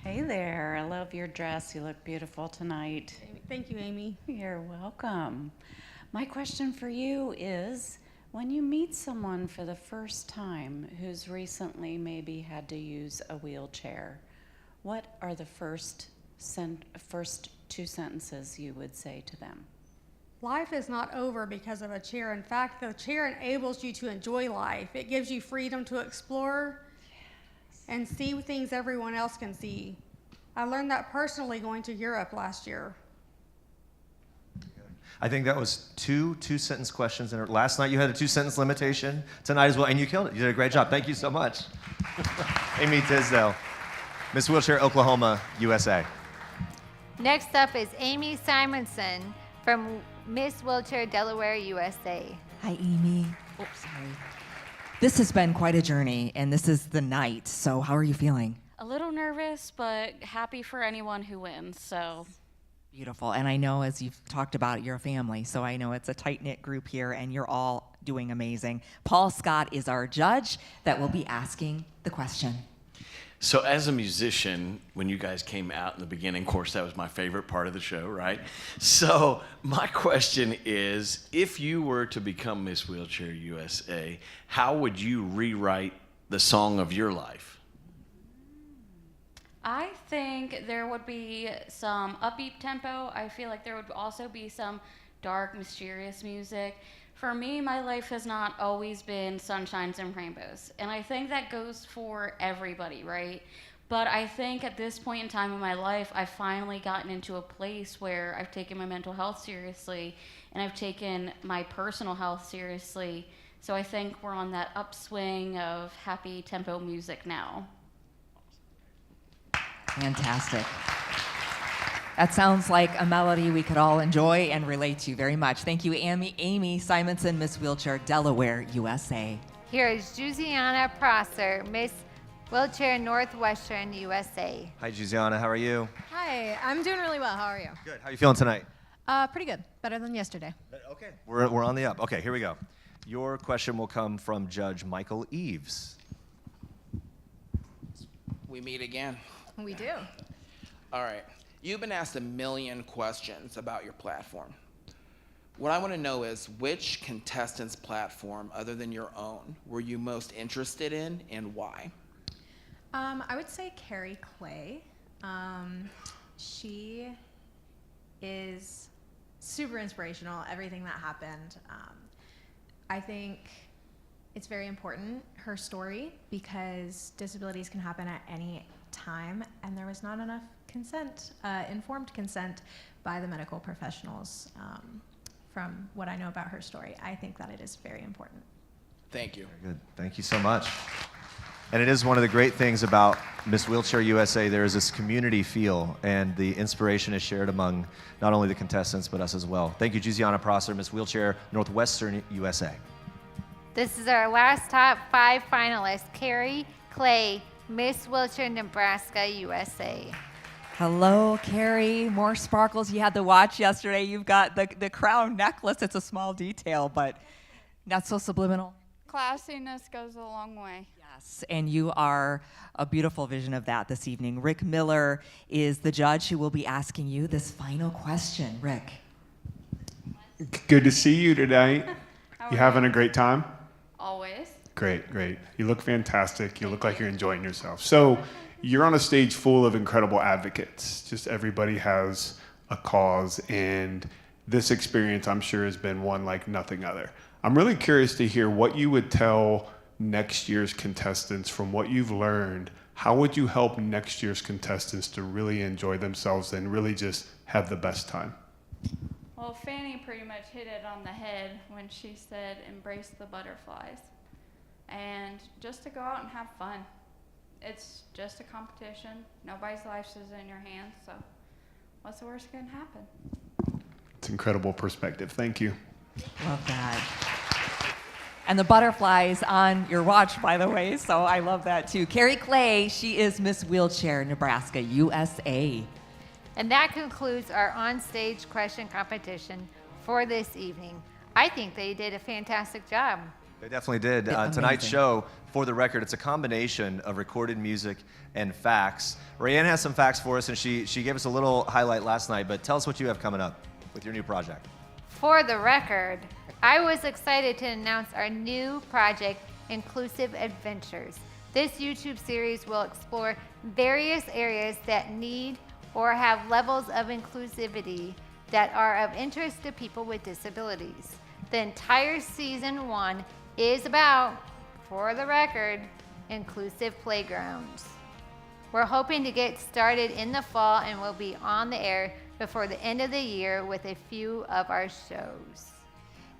Hey there. I love your dress. You look beautiful tonight. Thank you, Amy. You're welcome. My question for you is, when you meet someone for the first time who's recently maybe had to use a wheelchair, what are the first two sentences you would say to them? Life is not over because of a chair. In fact, the chair enables you to enjoy life. It gives you freedom to explore and see things everyone else can see. I learned that personally going to Europe last year. I think that was two sentence questions. And last night you had a 2-sentence limitation. Tonight as well, and you killed it. You did a great job. Thank you so much. Amy Tisdale, Miss Wheelchair Oklahoma, USA. Next up is Amy Simonson from Miss Wheelchair Delaware, USA. Hi, Amy. Oops, sorry. This has been quite a journey, and this is the night. So how are you feeling? A little nervous, but happy for anyone who wins, so. Beautiful. And I know, as you've talked about, you're a family, so I know it's a tight-knit group here, and you're all doing amazing. Paul Scott is our judge that will be asking the question. So as a musician, when you guys came out in the beginning, of course, that was my favorite part of the show, right? So my question is, if you were to become Miss Wheelchair USA, how would you rewrite the song of your life? I think there would be some upbeat tempo. I feel like there would also be some dark, mysterious music. For me, my life has not always been sunshines and rainbows. And I think that goes for everybody, right? But I think at this point in time in my life, I've finally gotten into a place where I've taken my mental health seriously and I've taken my personal health seriously. So I think we're on that upswing of happy tempo music now. Fantastic. That sounds like a melody we could all enjoy and relate to very much. Thank you, Amy Simonson, Miss Wheelchair Delaware, USA. Here is Jusiana Prosser, Miss Wheelchair Northwestern, USA. Hi, Jusiana. How are you? Hi, I'm doing really well. How are you? Good. How are you feeling tonight? Pretty good. Better than yesterday. Okay. We're on the up. Okay, here we go. Your question will come from Judge Michael Eves. We meet again. We do. All right. You've been asked 1 million questions about your platform. What I want to know is, which contestant's platform, other than your own, were you most interested in and why? I would say Carrie Clay. She is super inspirational, everything that happened. I think it's very important, her story, because disabilities can happen at any time, and there was not enough consent, informed consent by the medical professionals. From what I know about her story, I think that it is very important. Thank you. Very good. Thank you so much. And it is one of the great things about Miss Wheelchair USA. There is this community feel, and the inspiration is shared among not only the contestants, but us as well. Thank you, Giuliana Prosser, Miss Wheelchair Northwestern USA. This is our last top 5 finalists. Carrie Clay, Miss Wheelchair Nebraska, USA. Hello, Carrie. More sparkles. You had the watch yesterday. You've got the crown necklace. It's a small detail, but not so subliminal. Classiness goes a long way. Yes, and you are a beautiful vision of that this evening. Rick Miller is the judge who will be asking you this final question. Rick. Good to see you tonight. You having a great time? Always. Great, great. You look fantastic. You look like you're enjoying yourself. So you're on a stage full of incredible advocates. Just everybody has a cause, and this experience, I'm sure, has been one like nothing other. I'm really curious to hear what you would tell next year's contestants from what you've learned. How would you help next year's contestants to really enjoy themselves and really just have the best time? Well, Fanny pretty much hit it on the head when she said embrace the butterflies. And just to go out and have fun. It's just a competition. Nobody's life is in your hands, so what's the worst that can happen? It's incredible perspective. Thank you. Love that. And the butterflies on your watch, by the way, so I love that too. Carrie Clay, she is Miss Wheelchair Nebraska, USA. And that concludes our on-stage question competition for this evening. I think they did a fantastic job. They definitely did. Tonight's show, for the record, it's a combination of recorded music and facts. Rayanne has some facts for us, and she gave us a little highlight last night, but tell us what you have coming up with your new project. For the record, I was excited to announce our new project, Inclusive Adventures. This YouTube series will explore various areas that need or have levels of inclusivity that are of interest to people with disabilities. The entire season 1 is about, for the record, inclusive playgrounds. We're hoping to get started in the fall and will be on the air before the end of the year with a few of our shows.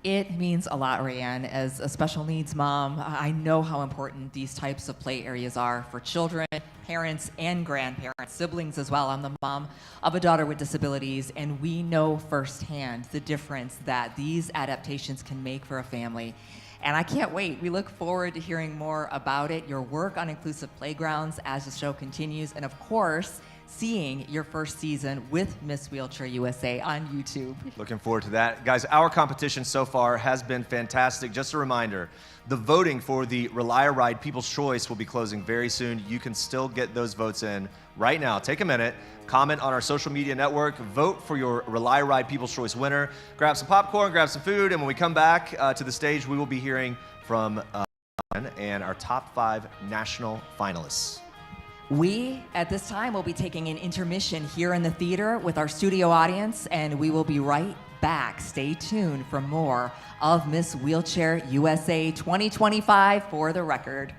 It means a lot, Rayanne. As a special needs mom, I know how important these types of play areas are for children, parents, and grandparents, siblings as well. I'm the mom of a daughter with disabilities, and we know firsthand the difference that these adaptations can make for a family. And I can't wait. We look forward to hearing more about it, your work on inclusive playgrounds as the show continues, and of course, seeing your first season with Miss Wheelchair USA on YouTube. Looking forward to that. Guys, our competition so far has been fantastic. Just a reminder, the voting for the Rely or Ride People's Choice will be closing very soon. You can still get those votes in right now. Take a minute, comment on our social media network, vote for your Rely or Ride People's Choice winner, grab some popcorn, grab some food, and when we come back to the stage, we will be hearing from and our top 5 national finalists. We, at this time, will be taking an intermission here in the theater with our studio audience, and we will be right back. Stay tuned for more of Miss Wheelchair USA 2025 for the record.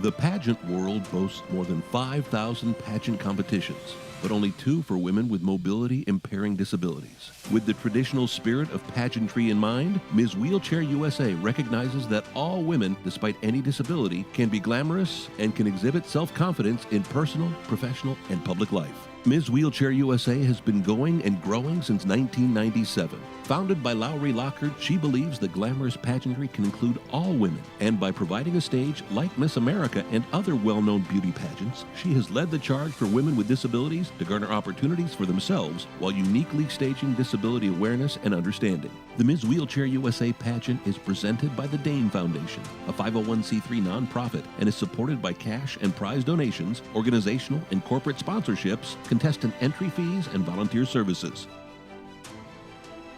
The pageant world boasts more than 5,000 pageant competitions, but only 2 for women with mobility impairing disabilities. With the traditional spirit of pageantry in mind, Ms. Wheelchair USA recognizes that all women, despite any disability, can be glamorous and can exhibit self-confidence in personal, professional, and public life. Ms. Wheelchair USA has been going and growing since 1997. Founded by Lowry Lockhart, she believes that glamorous pageantry can include all women, and by providing a stage like Miss America and other well-known beauty pageants, she has led the charge for women with disabilities to garner opportunities for themselves while uniquely staging disability awareness and understanding. The Ms. Wheelchair USA pageant is presented by the Dane Foundation, a 501c3 nonprofit, and is supported by cash and prize donations, organizational and corporate sponsorships, contestant entry fees, and volunteer services.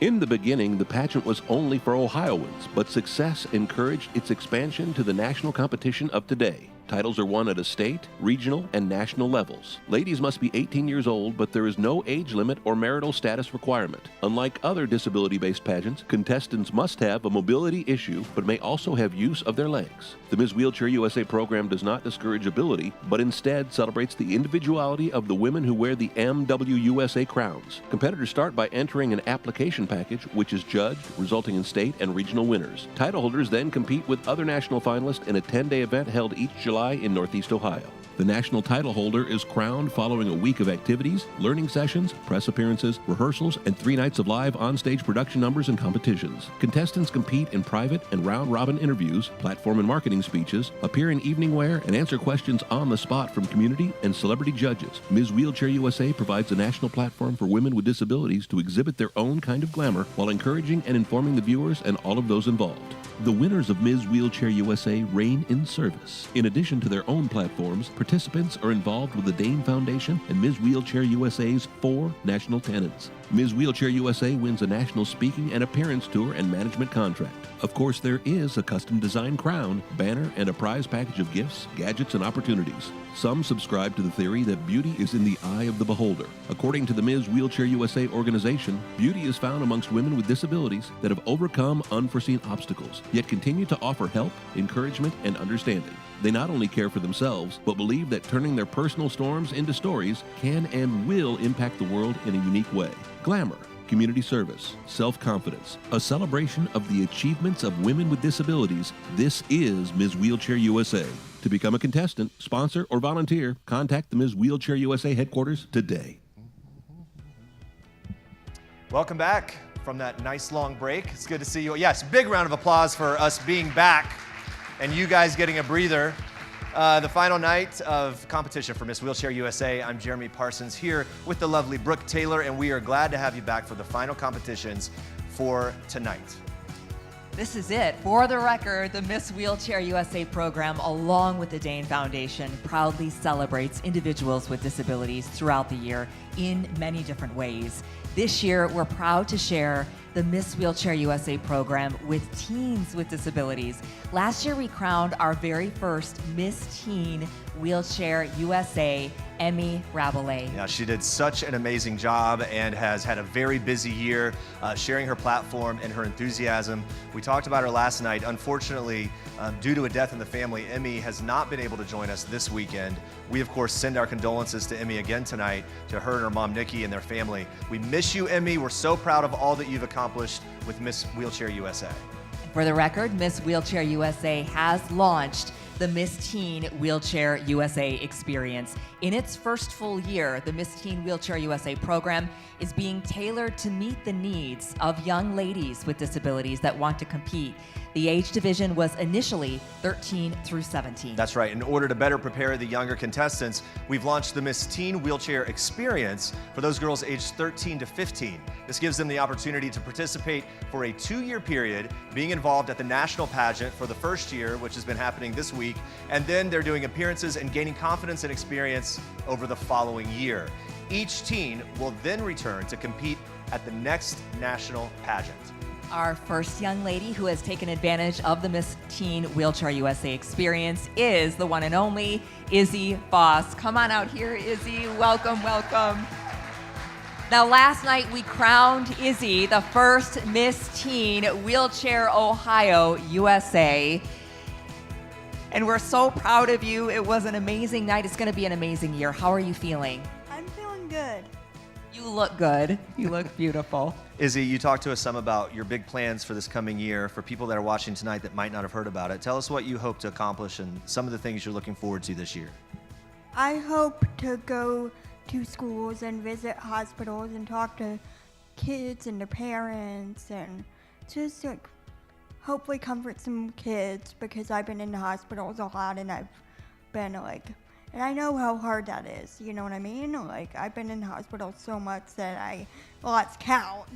In the beginning, the pageant was only for Ohioans, but success encouraged its expansion to the national competition of today. Titles are won at a state, regional, and national levels. Ladies must be 18 years old, but there is no age limit or marital status requirement. Unlike other disability-based pageants, contestants must have a mobility issue, but may also have use of their legs. The Ms. Wheelchair USA program does not discourage ability, but instead celebrates the individuality of the women who wear the MWUSA crowns. Competitors start by entering an application package, which is judged, resulting in state and regional winners. Title holders then compete with other national finalists in a 10-day event held each July in Northeast Ohio. The national title holder is crowned following a week of activities, learning sessions, press appearances, rehearsals, and 3 nights of live on-stage production numbers and competitions. Contestants compete in private and round-robin interviews, platform and marketing speeches, appear in evening wear, and answer questions on the spot from community and celebrity judges. Ms. Wheelchair USA provides a national platform for women with disabilities to exhibit their own kind of glamour while encouraging and informing the viewers and all of those involved. The winners of Ms. Wheelchair USA reign in service. In addition to their own platforms, participants are involved with the Dane Foundation and Ms. Wheelchair USA's 4 national tenants. Ms. Wheelchair USA wins a national speaking and appearance tour and management contract. Of course, there is a custom-designed crown, banner, and a prize package of gifts, gadgets, and opportunities. Some subscribe to the theory that beauty is in the eye of the beholder. According to the Ms. Wheelchair USA organization, beauty is found amongst women with disabilities that have overcome unforeseen obstacles, yet continue to offer help, encouragement, and understanding. They not only care for themselves, but believe that turning their personal storms into stories can and will impact the world in a unique way. Glamour, community service, self-confidence, a celebration of the achievements of women with disabilities. This is Ms. Wheelchair USA. To become a contestant, sponsor, or volunteer, contact the Ms. Wheelchair USA headquarters today. Welcome back from that nice long break. It's good to see you. Yes, big round of applause for us being back and you guys getting a breather. The final night of competition for Miss Wheelchair USA. I'm Jeremy Parsons here with the lovely Brooke Taylor, and we are glad to have you back for the final competitions for tonight. This is it. For the record, the Miss Wheelchair USA program, along with the Dane Foundation, proudly celebrates individuals with disabilities throughout the year in many different ways. This year, we're proud to share the Miss Wheelchair USA program with teens with disabilities. Last year, we crowned our very first Miss Teen Wheelchair USA, Emmy Rabelais. Yeah, she did such an amazing job and has had a very busy year sharing her platform and her enthusiasm. We talked about her last night. Unfortunately, due to a death in the family, Emmy has not been able to join us this weekend. We, of course, send our condolences to Emmy again tonight, to her and her mom, Nikki, and their family. We miss you, Emmy. We're so proud of all that you've accomplished with Miss Wheelchair USA. For the record, Miss Wheelchair USA has launched the Miss Teen Wheelchair USA experience. In its first full year, the Miss Teen Wheelchair USA program is being tailored to meet the needs of young ladies with disabilities that want to compete. The age division was initially 13 through 17. That's right. In order to better prepare the younger contestants, we've launched the Miss Teen Wheelchair Experience for those girls aged 13 to 15. This gives them the opportunity to participate for a 2-year period, being involved at the national pageant for the first year, which has been happening this week, and then they're doing appearances and gaining confidence and experience over the following year. Each teen will then return to compete at the next national pageant. Our first young lady who has taken advantage of the Miss Teen Wheelchair USA experience is the one and only Izzy Voss. Come on out here, Izzy. Welcome, welcome. Now, last night we crowned Izzy the first Miss Teen Wheelchair Ohio USA. And we're so proud of you. It was an amazing night. It's going to be an amazing year. How are you feeling? I'm feeling good. You look good. You look beautiful. Izzy, you talked to us some about your big plans for this coming year. For people that are watching tonight that might not have heard about it, tell us what you hope to accomplish and some of the things you're looking forward to this year. I hope to go to schools and visit hospitals and talk to kids and their parents and just like hopefully comfort some kids, because I've been in the hospitals a lot and I've been like, and I know how hard that is, you know what I mean? Like, I've been in the hospital so much that I lost count.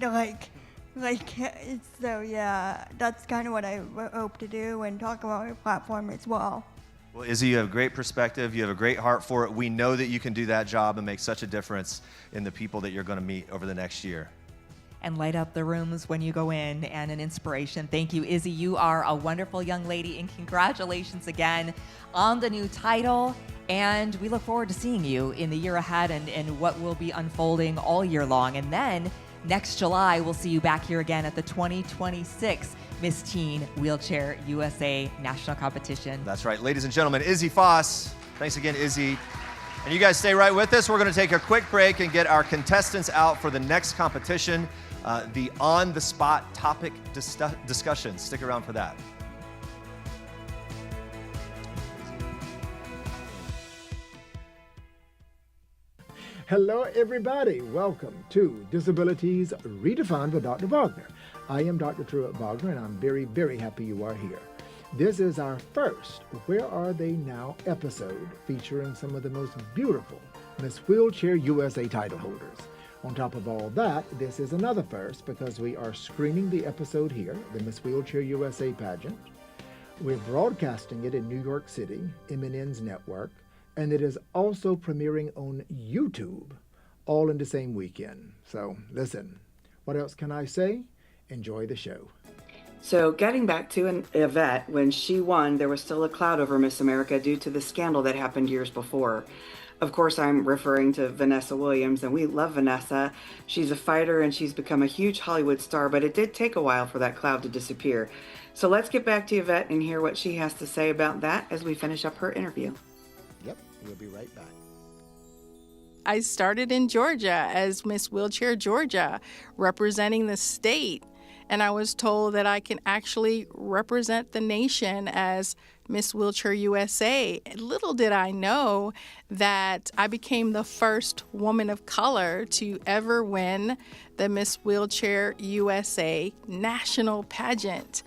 So yeah, that's kind of what I hope to do and talk about my platform as well. Well, Izzy, you have great perspective. You have a great heart for it. We know that you can do that job and make such a difference in the people that you're going to meet over the next year. And light up the rooms when you go in, and an inspiration. Thank you, Izzy. You are a wonderful young lady, and congratulations again on the new title. And we look forward to seeing you in the year ahead and what will be unfolding all year long. And then next July, we'll see you back here again at the 2026 Miss Teen Wheelchair USA National Competition. That's right. Ladies and gentlemen, Izzy Foss. Thanks again, Izzy. And you guys stay right with us. We're going to take a quick break and get our contestants out for the next competition, the on-the-spot topic discussion. Stick around for that. Hello, everybody. Welcome to Disabilities Redefined with Dr. Wagner. I am Dr. Truett Wagner, and I'm very, very happy you are here. This is our first Where Are They Now episode featuring some of the most beautiful Miss Wheelchair USA title holders. On top of all that, this is another first because we are screening the episode here, the Miss Wheelchair USA pageant. We're broadcasting it in New York City, MNN's network, and it is also premiering on YouTube, all in the same weekend. So listen, what else can I say? Enjoy the show. So getting back to Yvette, when she won, there was still a cloud over Miss America due to the scandal that happened years before. Of course, I'm referring to Vanessa Williams, and we love Vanessa. She's a fighter, and she's become a huge Hollywood star, but it did take a while for that cloud to disappear. So let's get back to Yvette and hear what she has to say about that as we finish up her interview. Yep, we'll be right back. I started in Georgia as Miss Wheelchair Georgia, representing the state. And I was told that I can actually represent the nation as Miss Wheelchair USA. Little did I know that I became the first woman of color to ever win the Miss Wheelchair USA national pageant.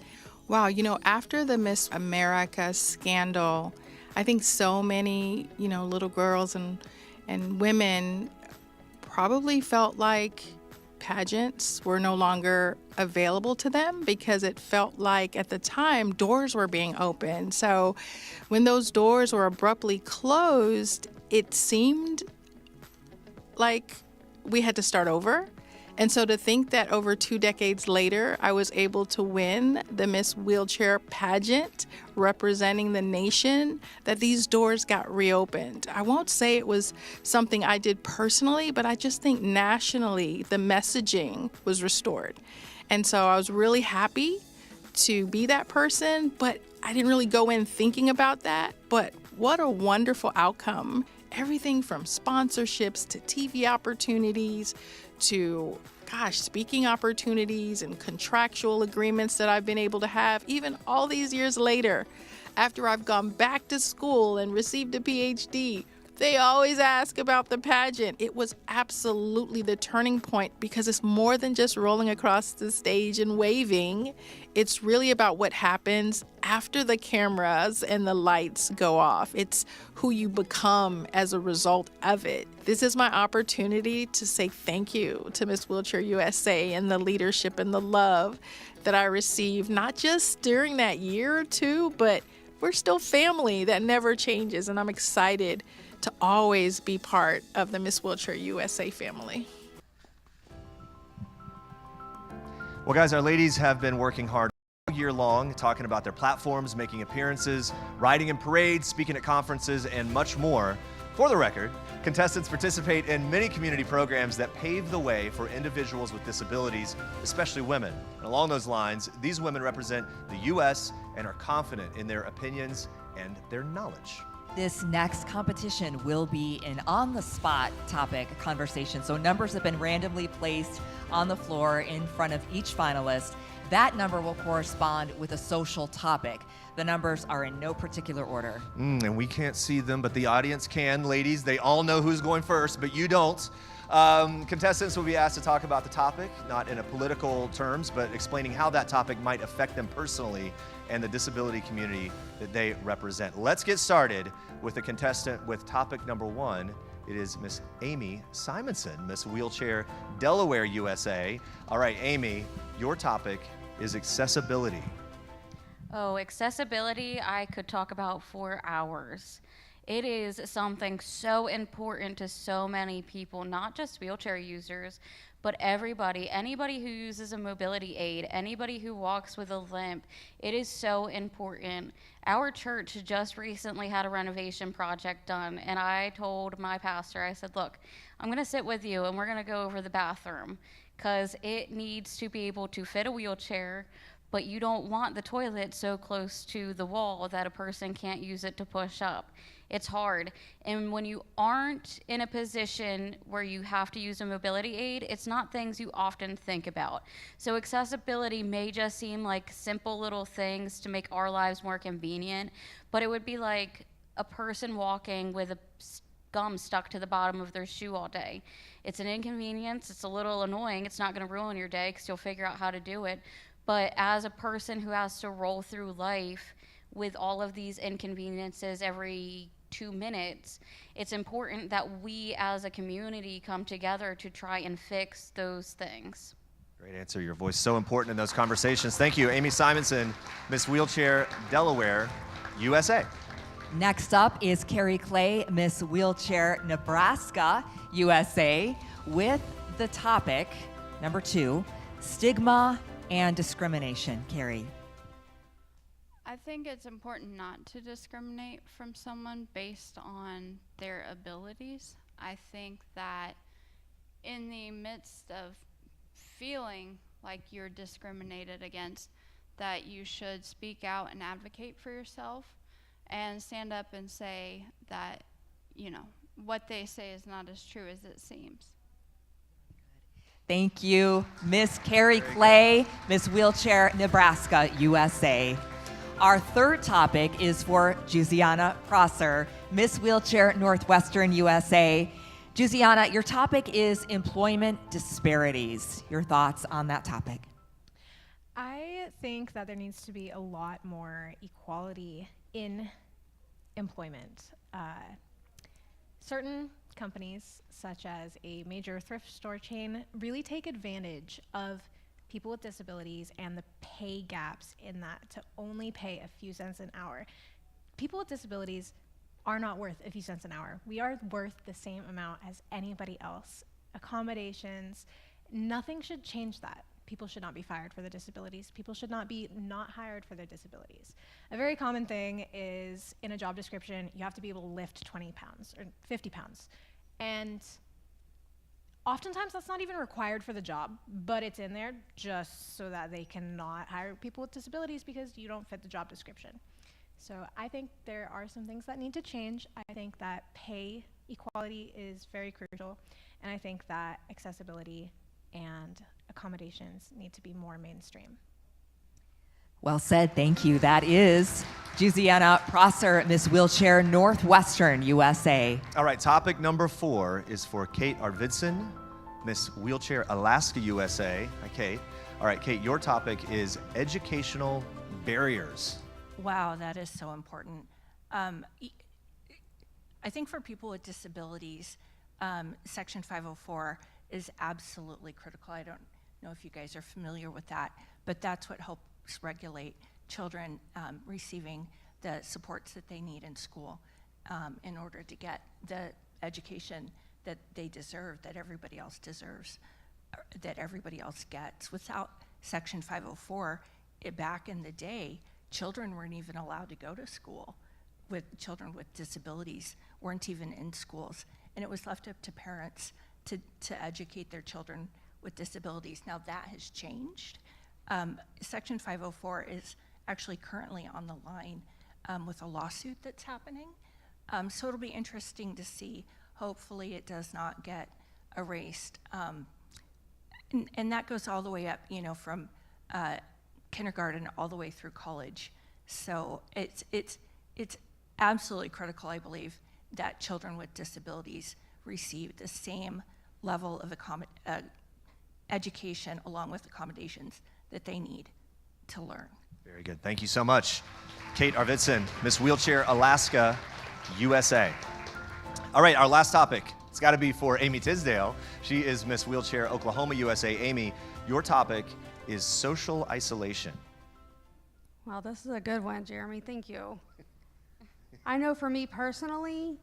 Wow, after the Miss America scandal, I think so many, little girls and women probably felt like pageants were no longer available to them because it felt like at the time doors were being opened. So when those doors were abruptly closed, it seemed like we had to start over. And so to think that over 2 decades later, I was able to win the Miss Wheelchair pageant representing the nation, that these doors got reopened. I won't say it was something I did personally, but I just think nationally the messaging was restored. And so I was really happy to be that person, but I didn't really go in thinking about that. But what a wonderful outcome. Everything from sponsorships to TV opportunities to, speaking opportunities and contractual agreements that I've been able to have, even all these years later, after I've gone back to school and received a PhD. They always ask about the pageant. It was absolutely the turning point because it's more than just rolling across the stage and waving. It's really about what happens after the cameras and the lights go off. It's who you become as a result of it. This is my opportunity to say thank you to Miss Wheelchair USA and the leadership and the love that I received, not just during that year or two, but we're still family that never changes, and I'm excited to always be part of the Miss Wheelchair USA family. Well, guys, our ladies have been working hard all year long, talking about their platforms, making appearances, riding in parades, speaking at conferences, and much more. For the record, contestants participate in many community programs that pave the way for individuals with disabilities, especially women. And along those lines, these women represent the U.S. and are confident in their opinions and their knowledge. This next competition will be an on-the-spot topic conversation. So numbers have been randomly placed on the floor in front of each finalist. That number will correspond with a social topic. The numbers are in no particular order. And we can't see them, but the audience can. Ladies, they all know who's going first, but you don't. Contestants will be asked to talk about the topic, not in a political terms, but explaining how that topic might affect them personally and the disability community that they represent. Let's get started with the contestant with topic number 1. It is Miss Amy Simonson, Miss Wheelchair Delaware, USA. All right, Amy, your topic is accessibility. Oh, accessibility, I could talk about for hours. It is something so important to so many people, not just wheelchair users, but everybody, anybody who uses a mobility aid, anybody who walks with a limp. It is so important. Our church just recently had a renovation project done, and I told my pastor, I said, look, I'm gonna sit with you and we're gonna go over the bathroom, because it needs to be able to fit a wheelchair, but you don't want the toilet so close to the wall that a person can't use it to push up. It's hard. And when you aren't in a position where you have to use a mobility aid, it's not things you often think about. So accessibility may just seem like simple little things to make our lives more convenient, but it would be like a person walking with a gum stuck to the bottom of their shoe all day. It's an inconvenience, it's a little annoying, it's not gonna ruin your day because you'll figure out how to do it. But as a person who has to roll through life with all of these inconveniences every 2 minutes, it's important that we as a community come together to try and fix those things. Great answer. Your voice so important in those conversations. Thank you, Amy Simonson, Miss Wheelchair Delaware, USA. Next up is Carrie Clay, Miss Wheelchair Nebraska, USA, with the topic, number 2, stigma and discrimination. Carrie. I think it's important not to discriminate from someone based on their abilities. I think that in the midst of feeling like you're discriminated against, that you should speak out and advocate for yourself and stand up and say that, you know, what they say is not as true as it seems. Thank you, Miss Carrie Clay, Miss Wheelchair Nebraska, USA. Our third topic is for Juziana Prosser, Miss Wheelchair Northwestern, USA. Juziana, your topic is employment disparities. Your thoughts on that topic? I think that there needs to be a lot more equality in employment. Certain companies, such as a major thrift store chain, really take advantage of people with disabilities and the pay gaps in that to only pay a few cents an hour. People with disabilities are not worth a few cents an hour. We are worth the same amount as anybody else. Accommodations, nothing should change that. People should not be fired for their disabilities. People should not be not hired for their disabilities. A very common thing is in a job description, you have to be able to lift 20 pounds or 50 pounds. And oftentimes that's not even required for the job, but it's in there just so that they cannot hire people with disabilities because you don't fit the job description. So I think there are some things that need to change. I think that pay equality is very crucial, and I think that accessibility and accommodations need to be more mainstream. Well said, thank you. That is Juziana Prosser, Miss Wheelchair Northwestern, USA. All right, topic number 4 is for Kate Arvidsson, Miss Wheelchair Alaska, USA. Hi, Kate. All right, Kate, your topic is educational barriers. Wow, that is so important. I think for people with disabilities, Section 504 is absolutely critical. I don't know if you guys are familiar with that, but that's what helps regulate children receiving the supports that they need in school in order to get the education that they deserve, that everybody else deserves, that everybody else gets. Without Section 504, back in the day, children weren't even allowed to go to school with children with disabilities weren't even in schools, and it was left up to parents to educate their children with disabilities. Now that has changed. Section 504 is actually currently on the line with a lawsuit that's happening. So it'll be interesting to see. Hopefully it does not get erased. And that goes all the way up, you know, from kindergarten all the way through college. So it's absolutely critical, I believe, that children with disabilities receive the same level of education along with accommodations that they need to learn. Very good. Thank you so much. Kate Arvidsson, Miss Wheelchair Alaska, USA. All right, our last topic. It's got to be for Amy Tisdale. She is Miss Wheelchair Oklahoma, USA. Amy, your topic is social isolation. Well, this is a good one, Jeremy. Thank you. I know for me personally,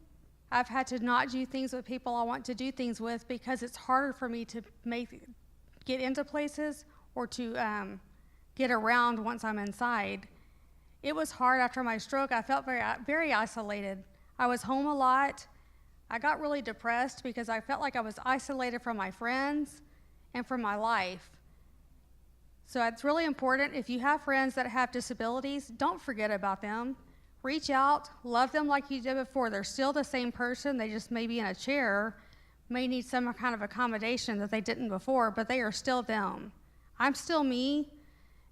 I've had to not do things with people I want to do things with because it's harder for me to get into places or to get around once I'm inside. It was hard after my stroke. I felt very isolated. I was home a lot. I got really depressed because I felt like I was isolated from my friends and from my life. So it's really important, if you have friends that have disabilities, don't forget about them. Reach out, love them like you did before. They're still the same person. They just may be in a chair, may need some kind of accommodation that they didn't before, but they are still them. I'm still me,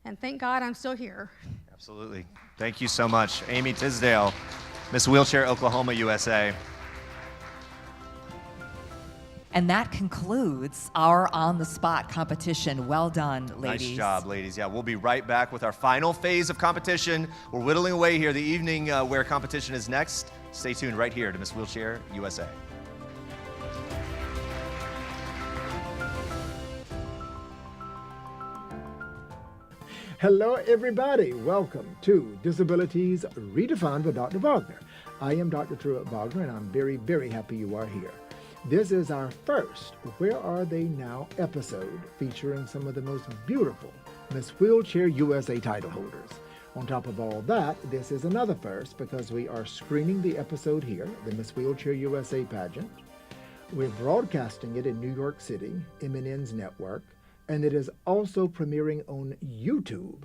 and thank God I'm still here. Absolutely. Thank you so much. Amy Tisdale, Miss Wheelchair Oklahoma, USA. And that concludes our on-the-spot competition. Well done, ladies. Nice job, ladies. Yeah, we'll be right back with our final phase of competition. We're whittling away here. The evening where competition is next. Stay tuned right here to Miss Wheelchair USA. Hello, everybody. Welcome to Disabilities Redefined with Dr. Wagner. I am Dr. Truett Wagner, and I'm very, very happy you are here. This is our first Where Are They Now episode featuring some of the most beautiful Miss Wheelchair USA title holders. On top of all that, this is another first because we are screening the episode here, the Miss Wheelchair USA pageant. We're broadcasting it in New York City, MNN's network, and it is also premiering on YouTube,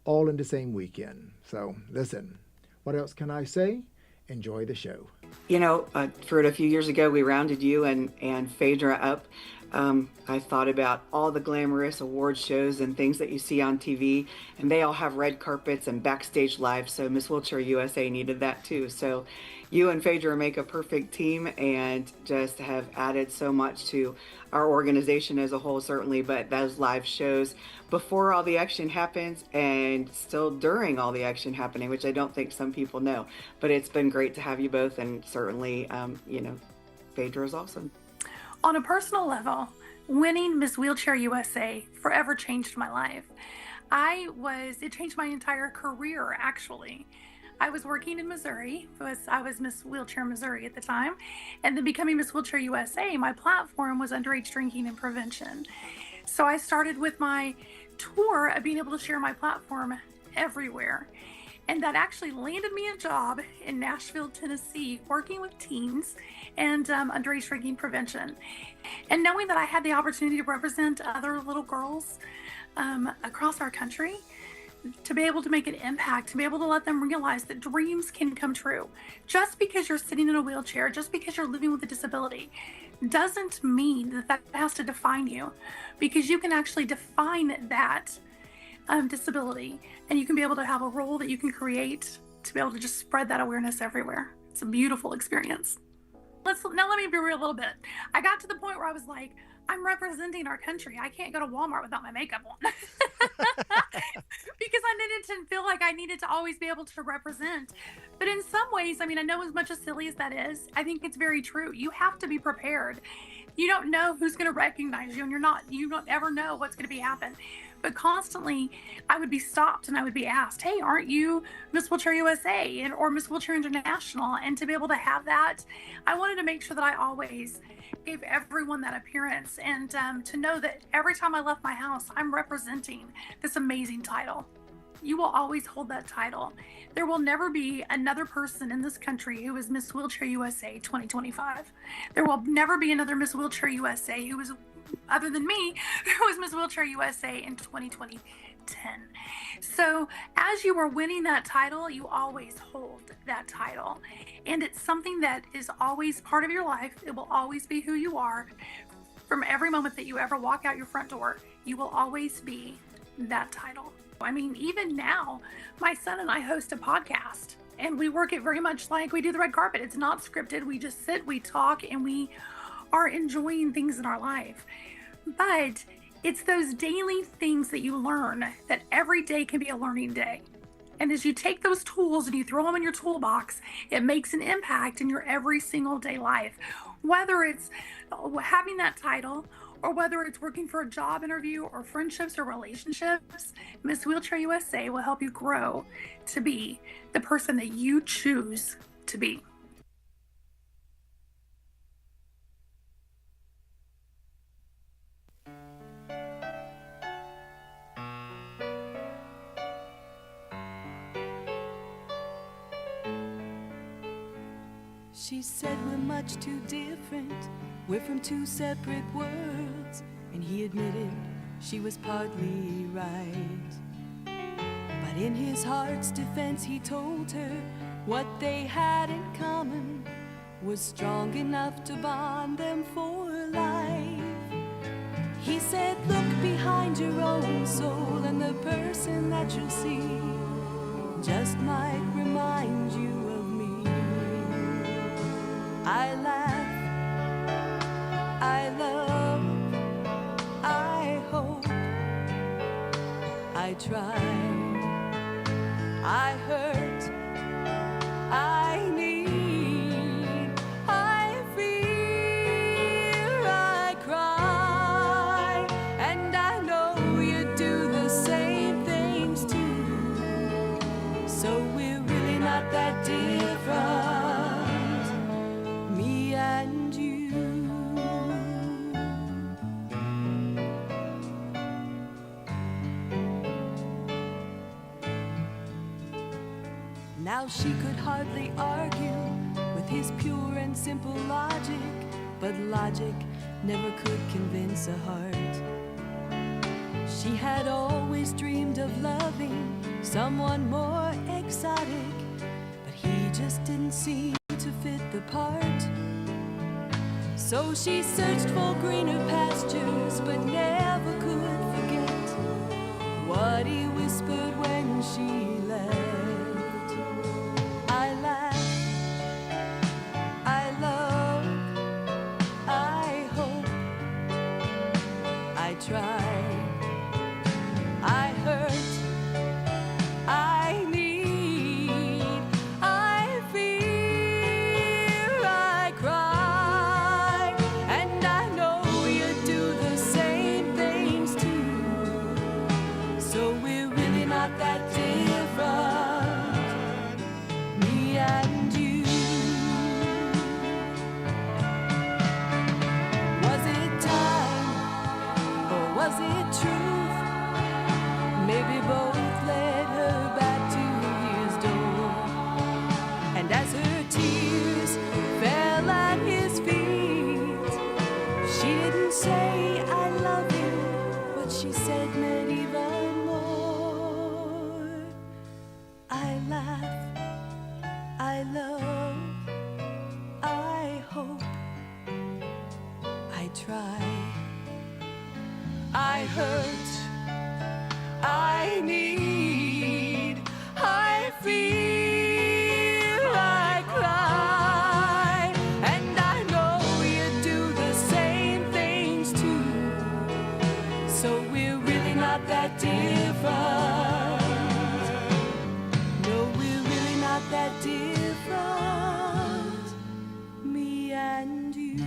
all in the same weekend. So listen, what else can I say? Enjoy the show. You know, Fruit, a few years ago, we rounded you and Phaedra up. I thought about all the glamorous award shows and things that you see on TV, and they all have red carpets and backstage live, so Miss Wheelchair USA needed that too. So you and Phaedra make a perfect team and just have added so much to our organization as a whole, certainly, but those live shows before all the action happens and still during all the action happening, which I don't think some people know. But it's been great to have you both, and certainly, you know, Phaedra is awesome. On a personal level, winning Miss Wheelchair USA forever changed my life. It changed my entire career, actually. I was working in Missouri. I was Miss Wheelchair Missouri at the time. And then becoming Miss Wheelchair USA, my platform was underage drinking and prevention. So I started with my tour of being able to share my platform everywhere. And that actually landed me a job in Nashville, Tennessee, working with teens and underage drinking prevention. And knowing that I had the opportunity to represent other little girls across our country, to be able to make an impact, to be able to let them realize that dreams can come true. Just because you're sitting in a wheelchair, just because you're living with a disability, doesn't mean that that has to define you, because you can actually define that disability, and you can be able to have a role that you can create to be able to just spread that awareness everywhere. It's a beautiful experience. Let me be real a little bit. I got to the point where I was like, I'm representing our country. I can't go to Walmart without my makeup on. Because I needed to feel like I needed to always be able to represent. But in some ways, I mean, I know as much as silly as that is, I think it's very true. You have to be prepared. You don't know who's going to recognize you, and you don't ever know what's going to be happen. But constantly, I would be stopped and I would be asked, hey, aren't you Miss Wheelchair USA or Miss Wheelchair International? And to be able to have that, I wanted to make sure that I always gave everyone that appearance, and to know that every time I left my house, I'm representing this amazing title. You will always hold that title. There will never be another person in this country who is Miss Wheelchair USA 2025. There will never be another Miss Wheelchair USA who is, other than me, who was Miss Wheelchair USA in 2010. So as you are winning that title, you always hold that title. And it's something that is always part of your life. It will always be who you are. From every moment that you ever walk out your front door, you will always be that title. I mean, even now, my son and I host a podcast, and we work it very much like we do the red carpet. It's not scripted. We just sit, we talk, and we are enjoying things in our life. But it's those daily things that you learn that every day can be a learning day. And as you take those tools and you throw them in your toolbox, it makes an impact in your every single day life. Whether it's having that title, or whether it's working for a job interview or friendships or relationships, Miss Wheelchair USA will help you grow to be the person that you choose to be. She said we're much too different, we're from two separate worlds, and he admitted she was partly right. But in his heart's defense he told her what they had in common was strong enough to bond them for life. He said, look behind your own soul, and the person that you'll see just might remind you of me. I laugh, I love, I hope, I try, I hurt, I need, I fear, I cry, and I know you do the same things too. So we're really not that different, me and you. Now she could hardly argue with his pure and simple logic, but logic never could convince a heart. She had always dreamed of loving someone more exotic, but he just didn't seem to fit the part. So she searched for greener pastures, but never could forget what he whispered when she left. I laugh, I love, I hope, I try, I hurt, I need, I fear, I cry, and I know you do the same things too. So we're really not that different, me and you. Was it time, or was it truth? Maybe both led her back to his door. And as her tears fell at his feet, she didn't say I love you, what she said meant even more. I laugh, I love, I hope, I try, I hurt, I need, I fear, I cry, and I know you do the same things too. So we're really not that different. No, we're really not that different, me and you.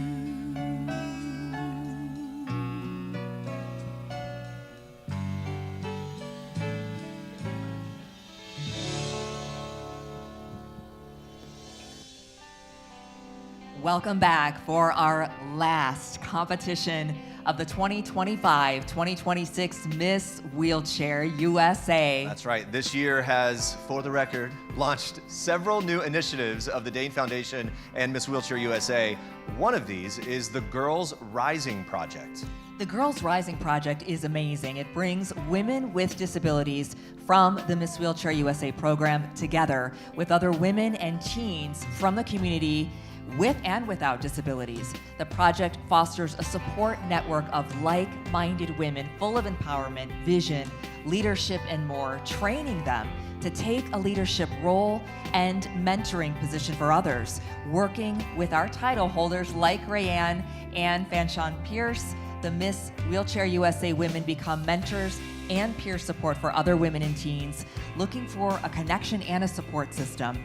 Welcome back for our last competition of the 2025-2026 Miss Wheelchair USA. That's right. This year has, for the record, launched several new initiatives of the Dane Foundation and Miss Wheelchair USA. One of these is the Girls Rising Project. The Girls Rising Project is amazing. It brings women with disabilities from the Miss Wheelchair USA program together with other women and teens from the community with and without disabilities. The project fosters a support network of like-minded women full of empowerment, vision, leadership, and more, training them to take a leadership role and mentoring position for others, working with our title holders like Rayanne and Fanchon Pierce. The Miss Wheelchair USA women become mentors and peer support for other women and teens looking for a connection and a support system.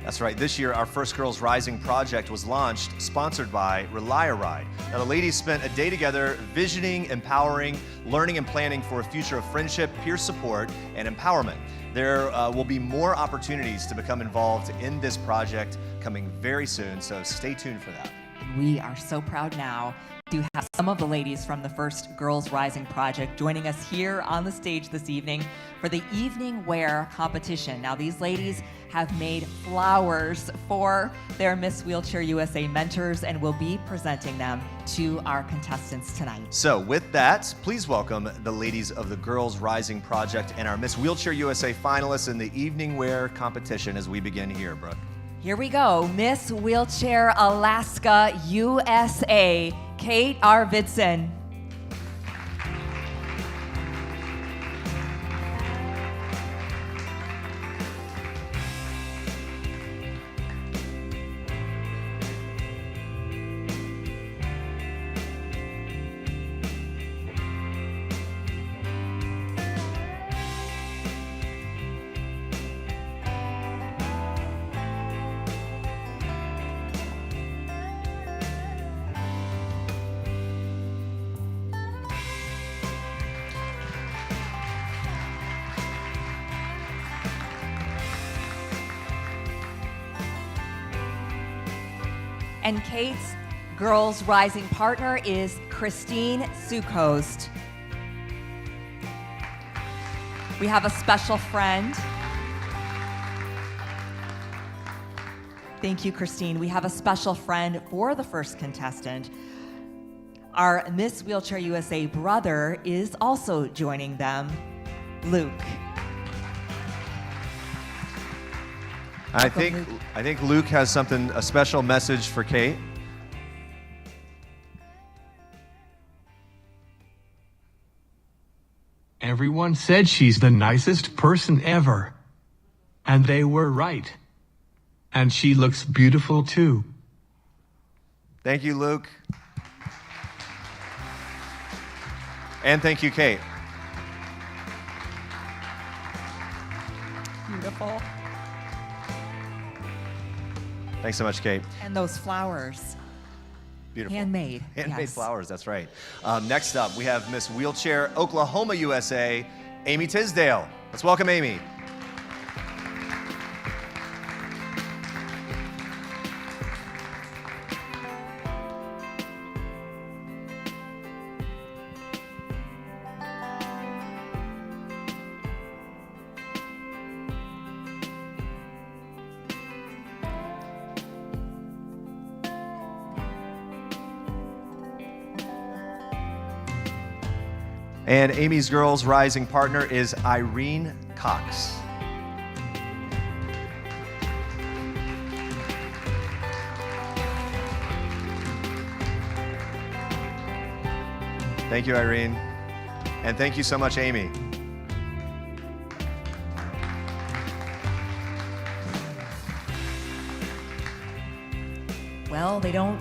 That's right. This year, our first Girls Rising project was launched, sponsored by Rely a Ride. Now, the ladies spent a day together visioning, empowering, learning, and planning for a future of friendship, peer support, and empowerment. There will be more opportunities to become involved in this project coming very soon, so stay tuned for that. We are so proud now to have some of the ladies from the first Girls Rising Project joining us here on the stage this evening for the evening wear competition. Now, these ladies have made flowers for their Miss Wheelchair USA mentors and will be presenting them to our contestants tonight. So with that, please welcome the ladies of the Girls Rising Project and our Miss Wheelchair USA finalists in the evening wear competition as we begin here, Brooke. Here we go. Miss Wheelchair Alaska USA, Kate Arvidsson. And Kate's Girls Rising partner is Christine Sukost. We have a special friend. Thank you, Christine. We have a special friend for the first contestant. Our Miss Wheelchair USA brother is also joining them, Luke. I think Luke has a special message for Kate. Everyone said she's the nicest person ever. And they were right. And she looks beautiful too. Thank you, Luke. And thank you, Kate. Beautiful. Thanks so much, Kate. And those flowers. Beautiful. Handmade. Handmade Yes. flowers, that's right. Next up, we have Miss Wheelchair Oklahoma USA, Amy Tisdale. Let's welcome Amy. And Amy's Girls Rising partner is Irene Cox. Thank you, Irene. And thank you so much, Amy. Well, they don't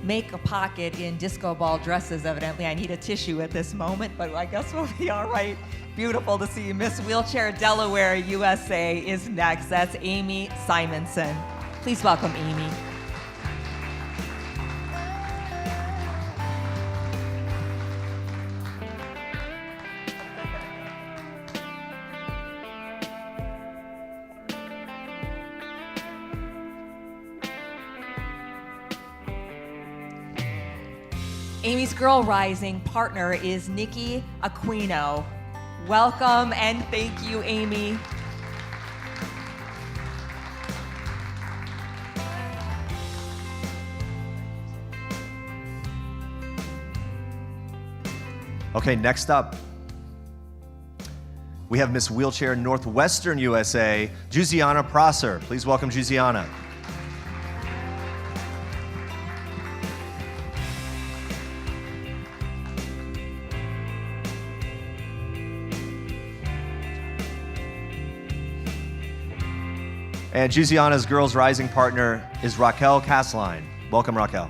make a pocket in disco ball dresses, evidently. I need a tissue at this moment, but I guess we'll be all right. Beautiful to see you. Miss Wheelchair Delaware USA is next. That's Amy Simonson. Please welcome Amy. Amy's Girl Rising partner is Nikki Aquino. Welcome and thank you, Amy. Okay, next up, we have Miss Wheelchair Northwestern USA, Juziana Prosser. Please welcome Juziana. And Juziana's Girls Rising partner is Raquel Kasline. Welcome, Raquel.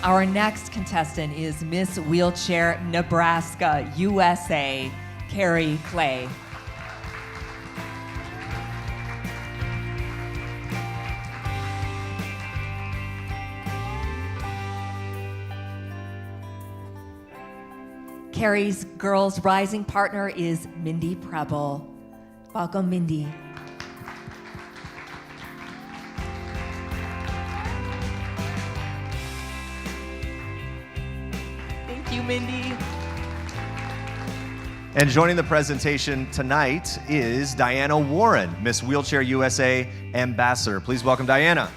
Our next contestant is Miss Wheelchair Nebraska USA, Carrie Clay. Carrie's Girls Rising partner is Mindy Preble. Welcome, Mindy. Thank you, Mindy. And joining the presentation tonight is Diana Warren, Miss Wheelchair USA Ambassador. Please welcome Diana.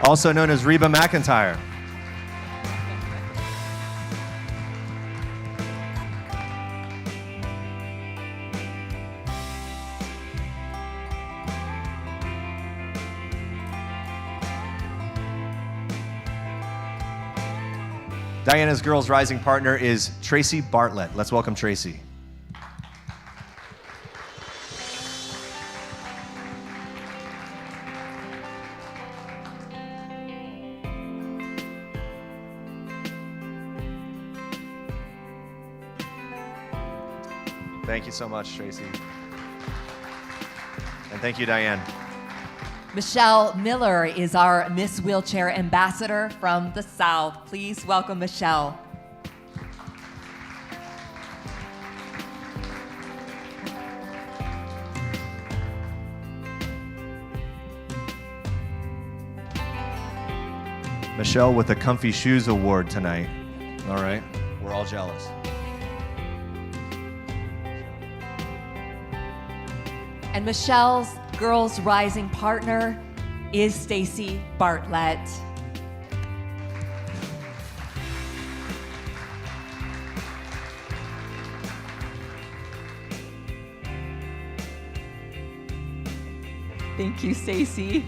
Also known as Reba McIntyre. Diana's Girls Rising partner is Tracy Bartlett. Let's welcome Tracy. Thank you so much, Tracy. And thank you, Diane. Michelle Miller is our Miss Wheelchair Ambassador from the South. Please welcome Michelle. Michelle with the Comfy Shoes Award tonight. All right, we're all jealous. And Michelle's Girls Rising partner is Stacy Bartlett. Thank you, Stacy.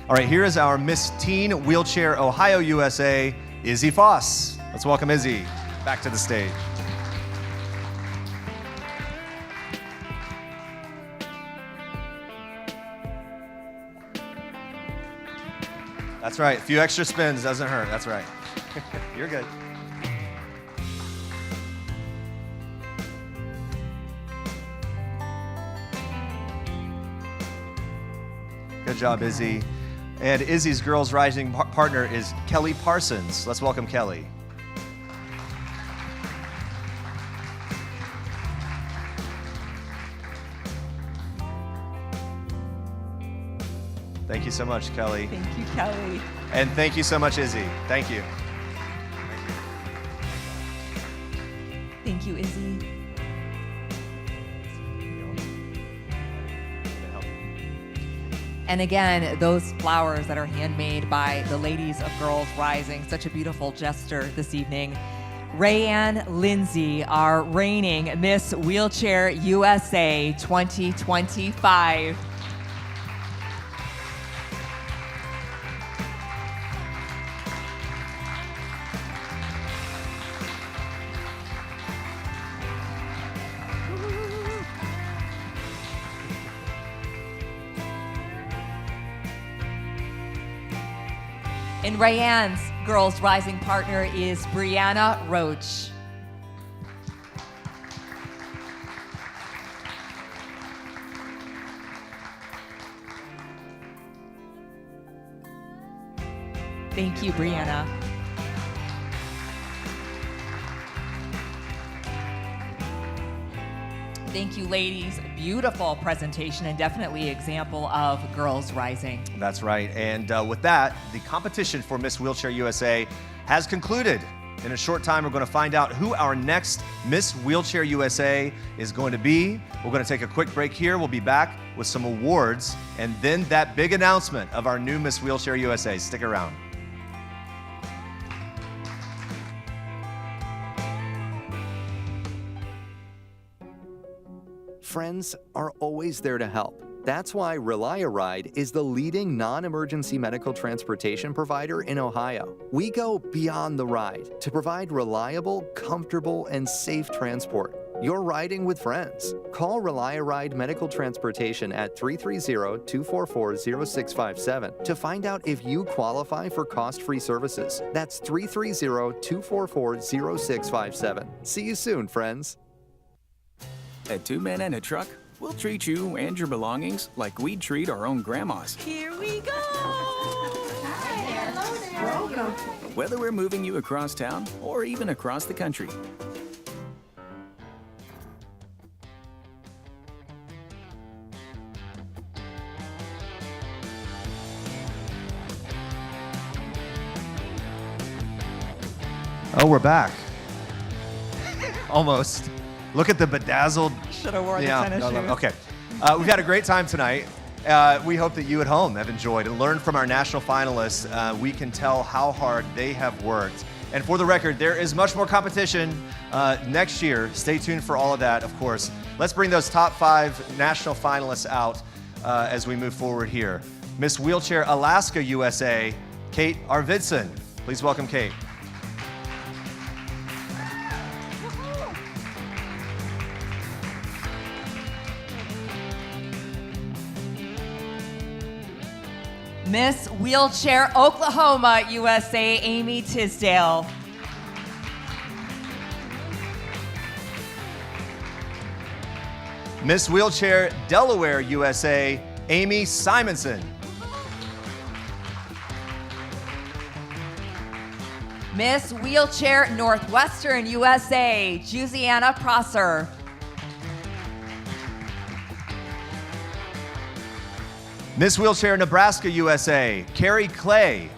All right, here is our Miss Teen Wheelchair Ohio USA, Izzy Foss. Let's welcome Izzy back to the stage. That's right. A few extra spins doesn't hurt. That's right. You're good. Good job, Izzy. And Izzy's Girls Rising partner is Kelly Parsons. Let's welcome Kelly. Thank you so much, Kelly. Thank you, Kelly. And thank you so much, Izzy. Thank you. Thank you, Izzy. And again, those flowers that are handmade by the ladies of Girls Rising, such a beautiful gesture this evening. Rayanne Lindsay, our reigning Miss Wheelchair USA 2025. And Rayanne's Girls Rising partner is Brianna Roach. Thank you, Brianna. Thank you, ladies. Beautiful presentation and definitely example of girls rising. That's right. And with that, the competition for Miss Wheelchair USA has concluded. In a short time, we're going to find out who our next Miss Wheelchair USA is going to be. We're going to take a quick break here. We'll be back with some awards and then that big announcement of our new Miss Wheelchair USA. Stick around. Friends are always there to help. That's why Rely-A-Ride is the leading non-emergency medical transportation provider in Ohio. We go beyond the ride to provide reliable, comfortable, and safe transport. You're riding with friends. Call Rely-A-Ride Medical Transportation at 330-244-0657 to find out if you qualify for cost-free services. That's 330-244-0657. See you soon, friends. At 2 Men and a Truck, we'll treat you and your belongings like we'd treat our own grandmas. Here we go! Hi, hello there. Welcome. Whether we're moving you across town or even across the country. Oh, we're back. Almost. Look at the bedazzled. Should have worn the tennis shoes. Okay. We've had a great time tonight. We hope that you at home have enjoyed and learned from our national finalists. We can tell how hard they have worked. And for the record, there is much more competition next year. Stay tuned for all of that, of course. Let's bring those top 5 national finalists out as we move forward here. Miss Wheelchair Alaska USA, Kate Arvidsson. Please welcome Kate. Miss Wheelchair Oklahoma USA, Amy Tisdale. Miss Wheelchair Delaware USA, Amy Simonson. Miss Wheelchair Northwestern USA, Jusiana Prosser. Miss Wheelchair Nebraska USA, Carrie Clay.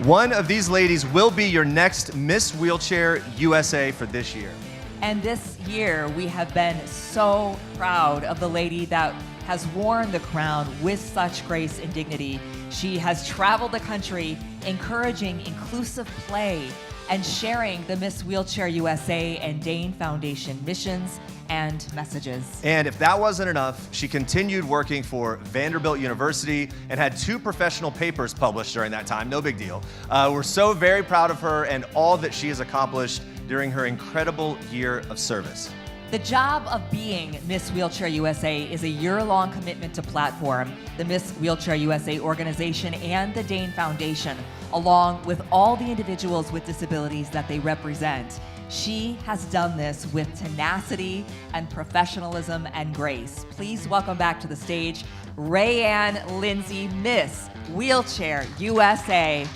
One of these ladies will be your next Miss Wheelchair USA for this year. And this year, we have been so proud of the lady that has worn the crown with such grace and dignity. She has traveled the country encouraging inclusive play and sharing the Miss Wheelchair USA and Dane Foundation missions and messages. And if that wasn't enough, she continued working for Vanderbilt University and had 2 professional papers published during that time. No big deal. We're so very proud of her and all that she has accomplished during her incredible year of service. The job of being Miss Wheelchair USA is a year-long commitment to platform the Miss Wheelchair USA organization and the Dane Foundation, along with all the individuals with disabilities that they represent. She has done this with tenacity and professionalism and grace. Please welcome back to the stage, Rayanne Lindsay, Miss Wheelchair USA.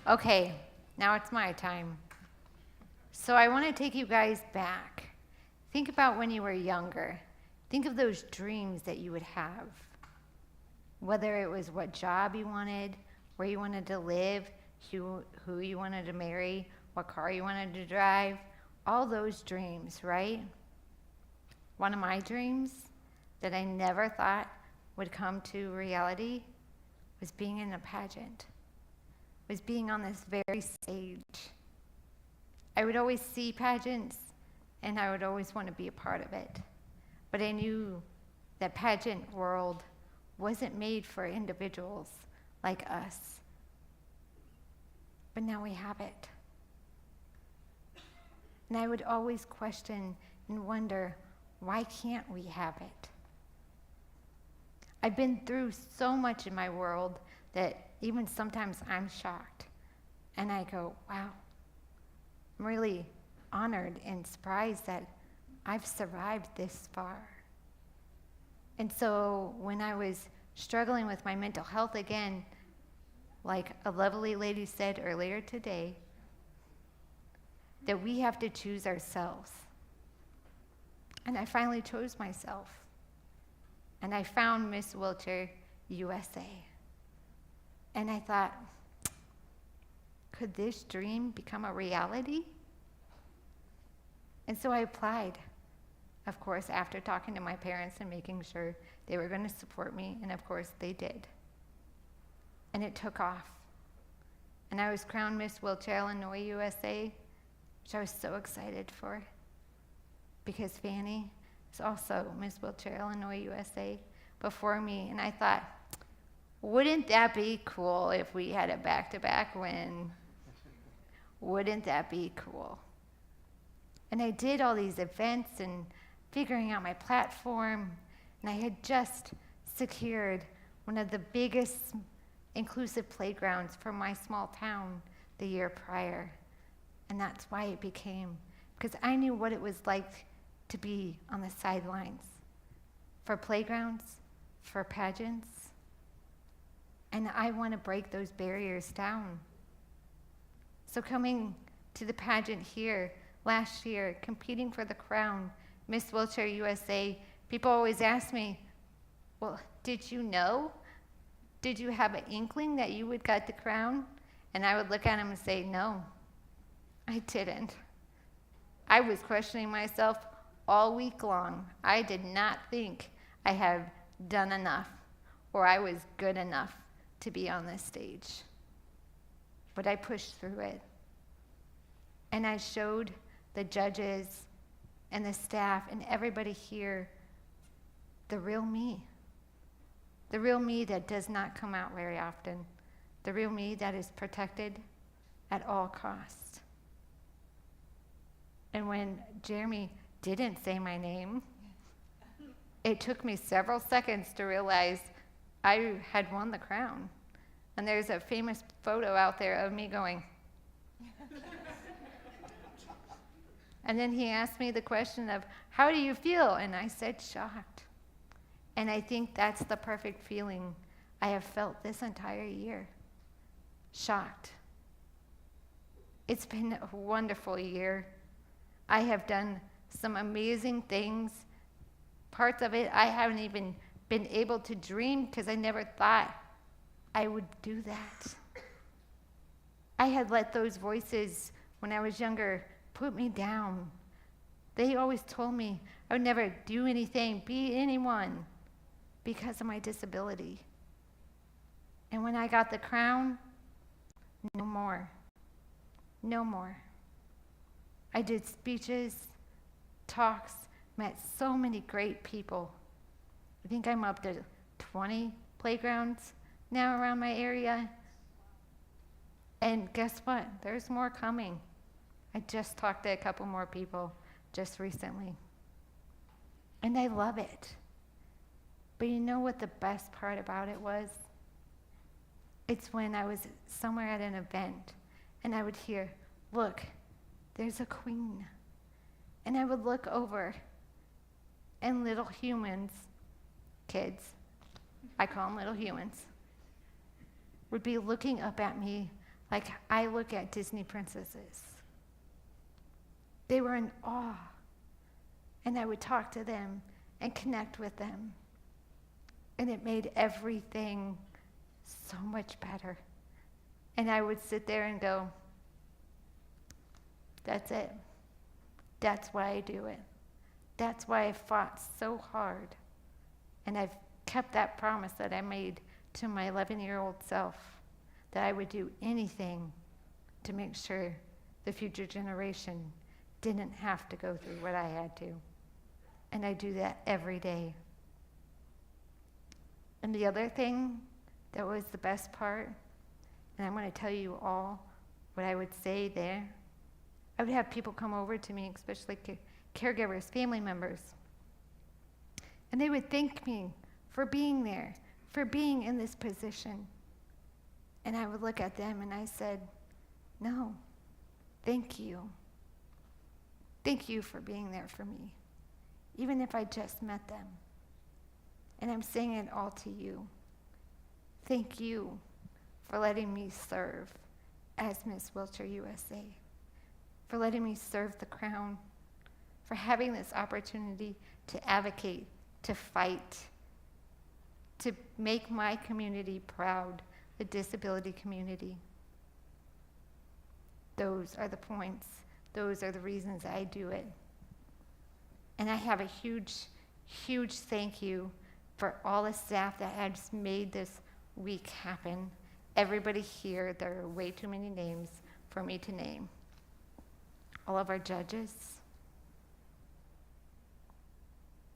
Okay, now it's my time. So I want to take you guys back. Think about when you were younger. Think of those dreams that you would have. Whether it was what job you wanted, where you wanted to live, who you wanted to marry, what car you wanted to drive, all those dreams, right? One of my dreams that I never thought would come to reality was being in a pageant. Was being on this very stage. I would always see pageants, and I would always want to be a part of it. But I knew that pageant world wasn't made for individuals like us. but now we have it. And I would always question and wonder, why can't we have it? I've been through so much in my world that even sometimes I'm shocked. And I go, wow, I'm really honored and surprised that I've survived this far. And so when I was struggling with my mental health again, like a lovely lady said earlier today, that we have to choose ourselves. And I finally chose myself. And I found Miss Wheelchair USA. And I thought, could this dream become a reality? And so I applied, of course, after talking to my parents and making sure they were going to support me, and of course they did. And it took off. And I was crowned Miss Wheelchair Illinois USA, which I was so excited for, because Fanny is also Miss Wheelchair Illinois USA before me, and I thought, wouldn't that be cool if we had a back-to-back win? Wouldn't that be cool? And I did all these events and figuring out my platform, and I had just secured one of the biggest inclusive playgrounds for my small town the year prior. And that's why it became, because I knew what it was like to be on the sidelines for playgrounds, for pageants, and I want to break those barriers down. So coming to the pageant here last year, competing for the crown, Miss Wheelchair USA, people always ask me, well, did you know? Did you have an inkling that you would get the crown? And I would look at them and say, no, I didn't. I was questioning myself all week long. I did not think I had done enough or I was good enough to be on this stage. But I pushed through it. And I showed the judges and the staff and everybody here the real me. The real me that does not come out very often. The real me that is protected at all costs. And when Jeremy didn't say my name, it took me several seconds to realize I had won the crown. And there's a famous photo out there of me going. And then he asked me the question of, how do you feel? And I said, shocked. And I think that's the perfect feeling I have felt this entire year. Shocked. It's been a wonderful year. I have done some amazing things. Parts of it I haven't even been able to dream because I never thought I would do that. I had let those voices when I was younger put me down. They always told me I would never do anything, be anyone, because of my disability. And when I got the crown, no more. No more. I did speeches, talks, met so many great people. I think I'm up to 20 playgrounds now around my area. And guess what? There's more coming. I just talked to a couple more people just recently. And I love it. But you know what the best part about it was? It's when I was somewhere at an event and I would hear, look, there's a queen. And I would look over and little humans, kids, I call them little humans, would be looking up at me like I look at Disney princesses. They were in awe. And I would talk to them and connect with them. And it made everything so much better. And I would sit there and go, that's it. That's why I do it. That's why I fought so hard. And I've kept that promise that I made to my 11-year-old self, that I would do anything to make sure the future generation didn't have to go through what I had to. And I do that every day. And the other thing that was the best part, and I'm going to tell you all what I would say there. I would have people come over to me, especially caregivers, family members, and they would thank me for being there, for being in this position. And I would look at them and I said, no, thank you. Thank you for being there for me, even if I just met them. And I'm saying it all to you. Thank you for letting me serve as Miss Wheelchair USA, for letting me serve the crown, for having this opportunity to advocate, to fight, to make my community proud, the disability community. Those are the points. Those are the reasons I do it. And I have a huge, huge thank you for all the staff that has made this week happen. Everybody here, there are way too many names for me to name. All of our judges.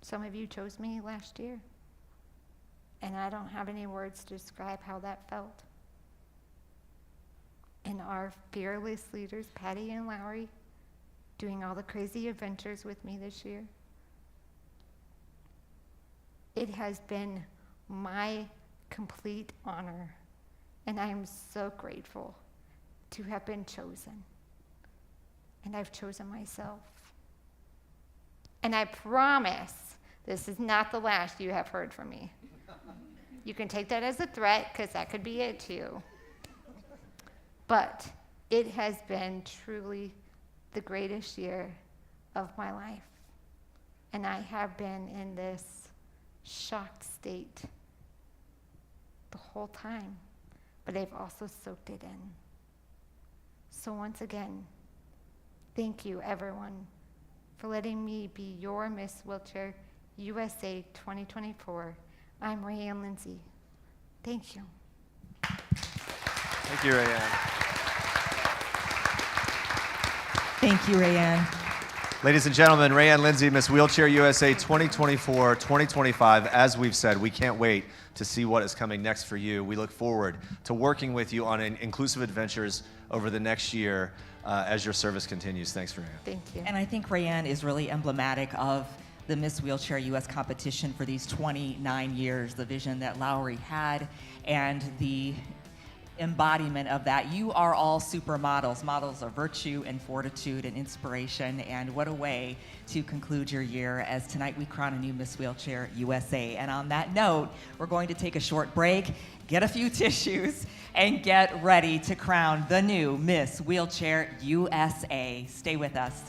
Some of you chose me last year, and I don't have any words to describe how that felt. And our fearless leaders, Patty and Lowry, doing all the crazy adventures with me this year. It has been my complete honor, and I am so grateful to have been chosen. And I've chosen myself. And I promise this is not the last you have heard from me. You can take that as a threat, because that could be it too. But it has been truly the greatest year of my life. And I have been in this shocked state the whole time, but I've also soaked it in. So once again, thank you everyone for letting me be your Miss Wheelchair USA 2024. I'm Rayanne Lindsay. Thank you. Thank you, Rayanne. Thank you, Rayanne. Ladies and gentlemen, Rayanne Lindsay, Miss Wheelchair USA 2024-2025. As we've said, we can't wait to see what is coming next for you. We look forward to working with you on inclusive adventures over the next year as your service continues. Thanks, Rayanne. Thank you. And I think Rayanne is really emblematic of the Miss Wheelchair US competition for these 29 years, the vision that Lowry had and the embodiment of that. You are all supermodels, models of virtue and fortitude and inspiration, and what a way to conclude your year as tonight we crown a new Miss Wheelchair USA. And on that note, we're going to take a short break, get a few tissues, and get ready to crown the new Miss Wheelchair USA. Stay with us.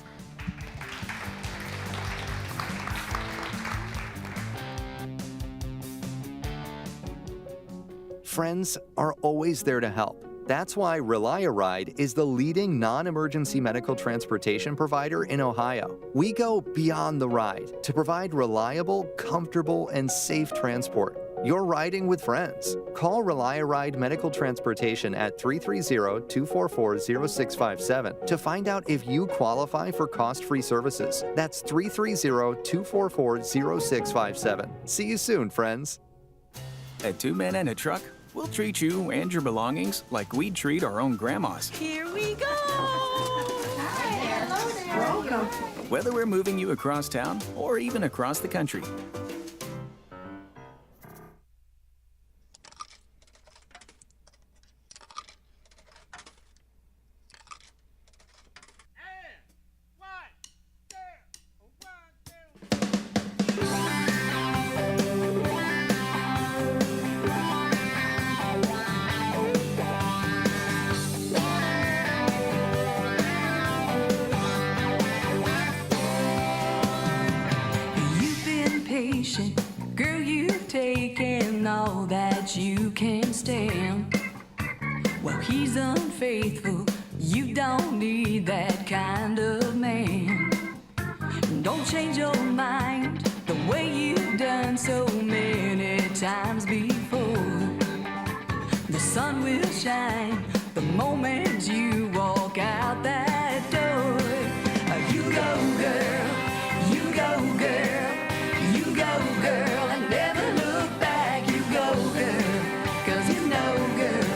Friends are always there to help. That's why Rely-A-Ride is the leading non-emergency medical transportation provider in Ohio. We go beyond the ride to provide reliable, comfortable, and safe transport. You're riding with friends. Call Rely-A-Ride Medical Transportation at 330-244-0657 to find out if you qualify for cost-free services. That's 330-244-0657. See you soon, friends. At 2 Men and a Truck, we'll treat you and your belongings like we'd treat our own grandmas. Here we go. Hello there. Welcome. Whether we're moving you across town or even across the country. You've been patient, girl, you've taken all that you can stand. Well, he's unfaithful, you don't need that kind of man. Don't change your mind the way you've done so many times before. The sun will shine the moment you walk out that door. You go, girl, you go, girl, you go, girl, and never look back. You go, girl, 'cause you know, girl,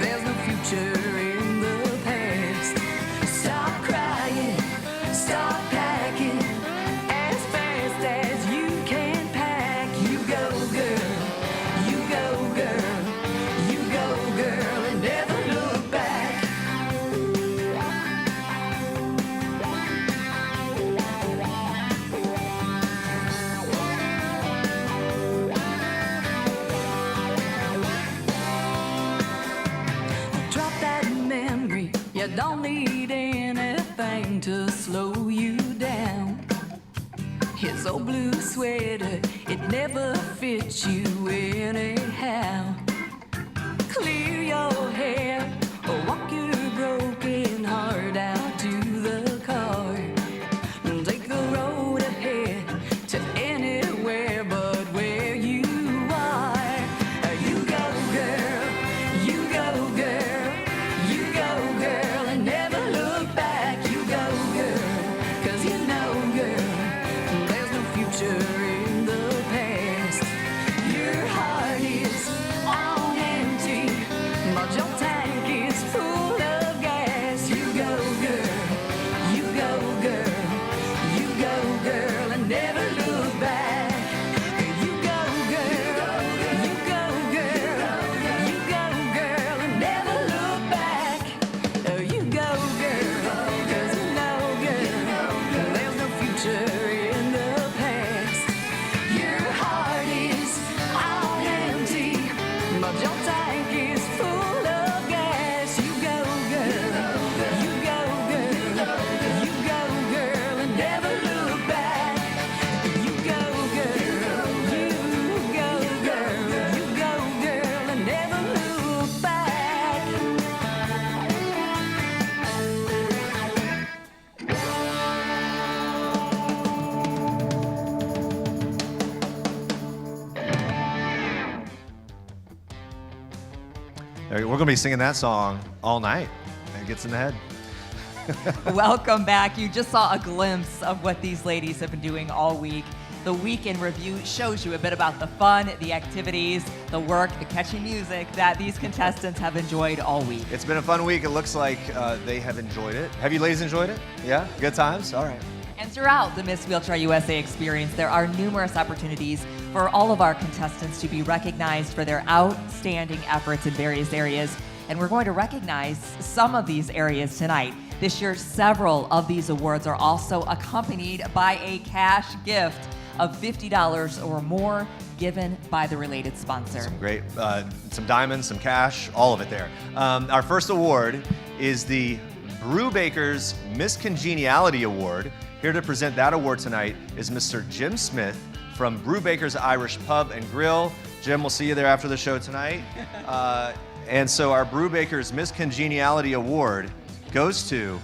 there's no future in the past. sweater, it never fits you anyhow. Clear your hair or walk your broken heart out to the car. Take a road ahead to anywhere but where you are. You go, girl, you go, girl, you go, girl, and never look back. You go, girl, 'cause you know, girl, there's no future in the past. Your heart is on empty, but your tank is full of gas. You go, girl, you go, girl, you go, girl, and never look back. You go, girl, you go, girl, you go, girl, and never look back. You go, girl, 'cause you know, girl, there's no future in the past. Your heart is on empty, but your tank is full of gas. You go, girl, you go, girl, you go, girl, and never look back. You go, girl, you go, girl, you go, girl, and never look back. We're going to be singing that song all night. It gets in the head. Welcome back. You just saw a glimpse of what these ladies have been doing all week. The Week in Review shows you a bit about the fun, the activities, the work, the catchy music that these contestants have enjoyed all week. It's been a fun week. It looks like they have enjoyed it. Have you ladies enjoyed it? Yeah? Good times? All right. And throughout the Miss Wheelchair USA experience, there are numerous opportunities for all of our contestants to be recognized for their outstanding efforts in various areas. And we're going to recognize some of these areas tonight. This year, several of these awards are also accompanied by a cash gift of $50 or more given by the related sponsor. Some great, some diamonds, some cash, all of it there. Our first award is the Brewbaker's Miss Congeniality Award. Here to present that award tonight is Mr. Jim Smith from Brewbaker's Irish Pub and Grill. Jim, we'll see you there after the show tonight. And so our Brewbaker's Miss Congeniality Award goes to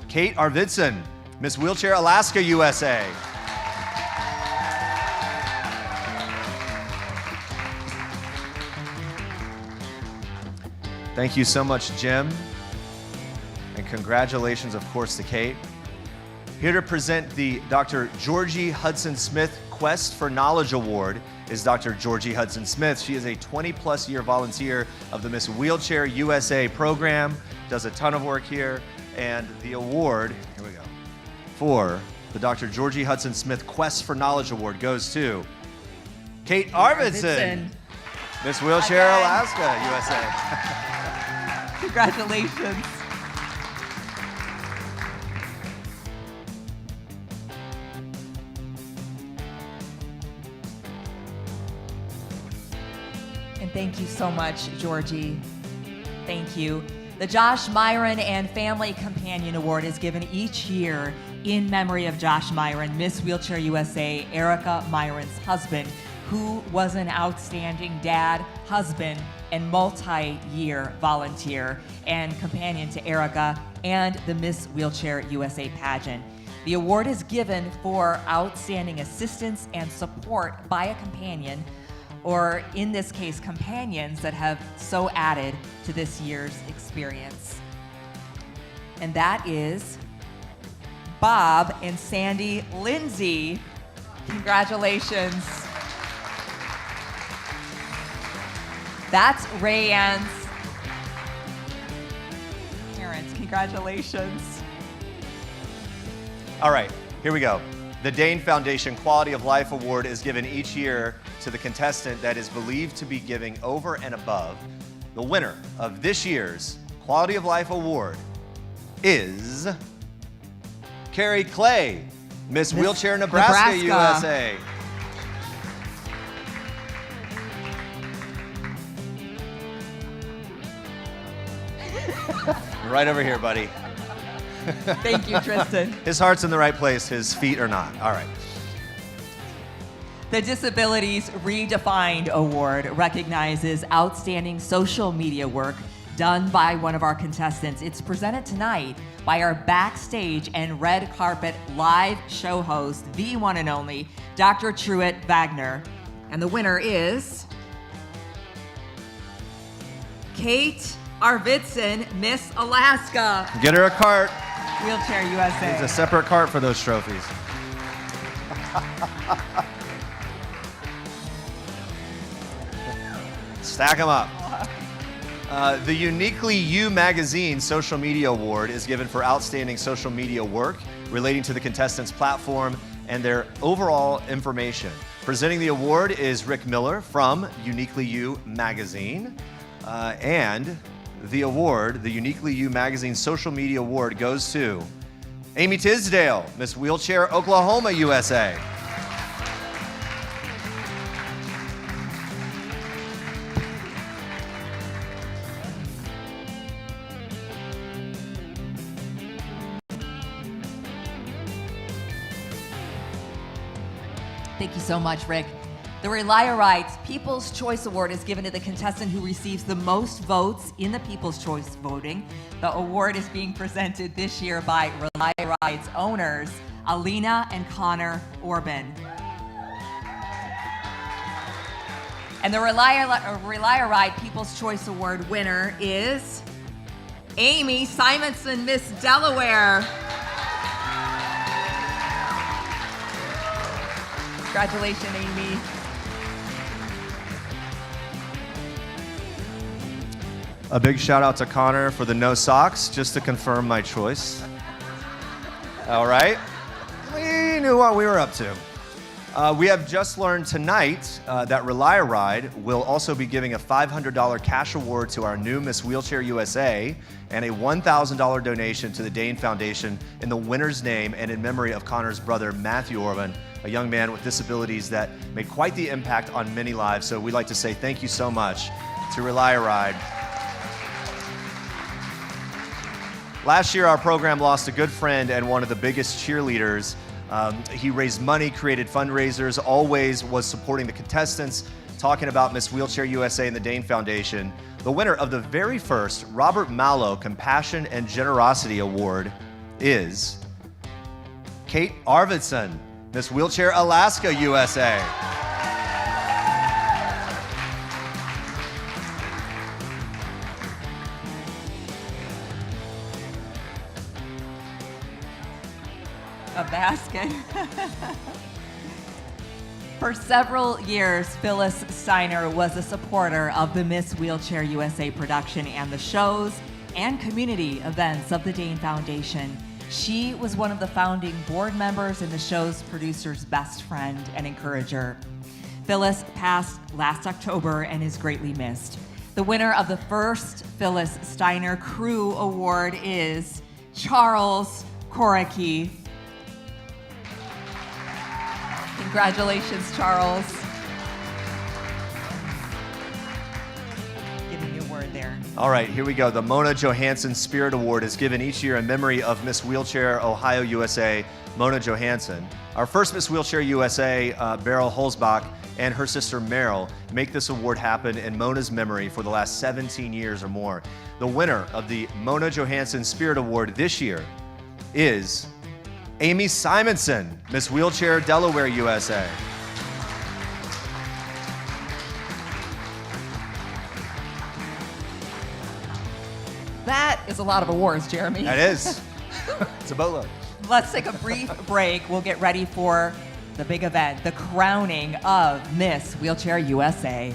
Kate Arvidsson, Miss Wheelchair Alaska USA. Thank you so much, Jim. And congratulations, of course, to Kate. Here to present the Dr. Georgie Hudson Smith Quest for Knowledge Award is Dr. Georgie Hudson Smith. She is a 20-plus year volunteer of the Miss Wheelchair USA program, does a ton of work here, and the award, here we go, for the Dr. Georgie Hudson Smith Quest for Knowledge Award goes to Kate Arvidsson, Miss Wheelchair Alaska USA. Congratulations. And thank you so much, Georgie. Thank you. The Josh Myron and Family Companion Award is given each year in memory of Josh Myron, Miss Wheelchair USA, Erica Myron's husband, who was an outstanding dad, husband, and multi-year volunteer and companion to Erica and the Miss Wheelchair USA pageant. The award is given for outstanding assistance and support by a companion, or in this case, companions that have so added to this year's experience. And that is Bob and Sandy Lindsay. Congratulations. That's Rayanne's parents. Congratulations. All right, here we go. The Dane Foundation Quality of Life Award is given each year to the contestant that is believed to be giving over and above. The winner of this year's Quality of Life Award is Carrie Clay, Miss Wheelchair Nebraska USA. Right over here, buddy. Thank you, Tristan. His heart's in the right place, his feet are not. All right. The Disabilities Redefined Award recognizes outstanding social media work done by one of our contestants. It's presented tonight by our backstage and red carpet live show host, the one and only Dr. Truett Wagner. And the winner is Kate Arvidsson, Miss Alaska. Get her a cart. Wheelchair USA. There's a separate cart for those trophies. Stack them up. The Uniquely You Magazine Social Media Award is given for outstanding social media work relating to the contestants' platform and their overall information. Presenting the award is Rick Miller from Uniquely You Magazine. And the award, the Uniquely You Magazine Social Media Award, goes to Amy Tisdale, Miss Wheelchair, Oklahoma, USA. Thank you so much, Rick. The Relia Rights People's Choice Award is given to the contestant who receives the most votes in the People's Choice voting. The award is being presented this year by Relia Rights owners, Alina and Connor Orban. And the Relia Right People's Choice Award winner is Amy Simonson, Miss Delaware. Congratulations, Amy. A big shout out to Connor for the no socks, just to confirm my choice. All right. We knew what we were up to. We have just learned tonight that Relia Ride will also be giving a $500 cash award to our new Miss Wheelchair USA and a $1,000 donation to the Dane Foundation in the winner's name and in memory of Connor's brother, Matthew Orban, a young man with disabilities that made quite the impact on many lives. So we'd like to say thank you so much to Relia Ride. Last year, our program lost a good friend and one of the biggest cheerleaders. He raised money, created fundraisers, always was supporting the contestants, talking about Miss Wheelchair USA and the Dane Foundation. The winner of the very first Robert Mallow Compassion and Generosity Award is Kate Arvidsson, Miss Wheelchair Alaska USA. A basket. For several years, Phyllis Steiner was a supporter of the Miss Wheelchair USA production and the shows and community events of the Dane Foundation. She was one of the founding board members and the show's producer's best friend and encourager. Phyllis passed last October and is greatly missed. The winner of the first Phyllis Steiner Crew Award is Charles Koricki. Congratulations, Charles. Giving you a word there. All right, here we go. The Mona Johansson Spirit Award is given each year in memory of Miss Wheelchair Ohio USA, Mona Johansson. Our first Miss Wheelchair USA, Beryl Holzbach, and her sister Meryl make this award happen in Mona's memory for the last 17 years or more. The winner of the Mona Johansson Spirit Award this year is Amy Simonson, Miss Wheelchair Delaware USA. That is a lot of awards, Jeremy. That is. It's a boatload. Let's take a brief break. We'll get ready for the big event, the crowning of Miss Wheelchair USA.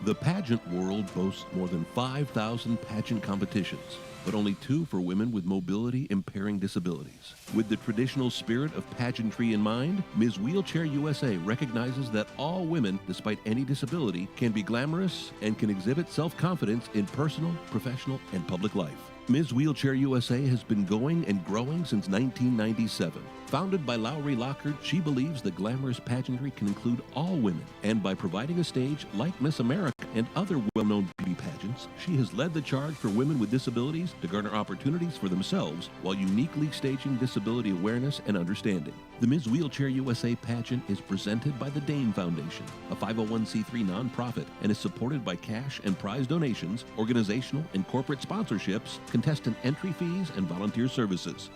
The pageant world boasts more than 5,000 pageant competitions, but only 2 for women with mobility impairing disabilities. With the traditional spirit of pageantry in mind, Ms. Wheelchair USA recognizes that all women, despite any disability, can be glamorous and can exhibit self-confidence in personal, professional, and public life. Ms. Wheelchair USA has been going and growing since 1997. Founded by Lowry Lockhart, she believes that glamorous pageantry can include all women, and by providing a stage like Miss America and other well-known beauty pageants, she has led the charge for women with disabilities to garner opportunities for themselves while uniquely staging disability awareness and understanding. The Ms. Wheelchair USA pageant is presented by the Dane Foundation, a 501c3 nonprofit, and is supported by cash and prize donations, organizational and corporate sponsorships, contestant entry fees, and volunteer services.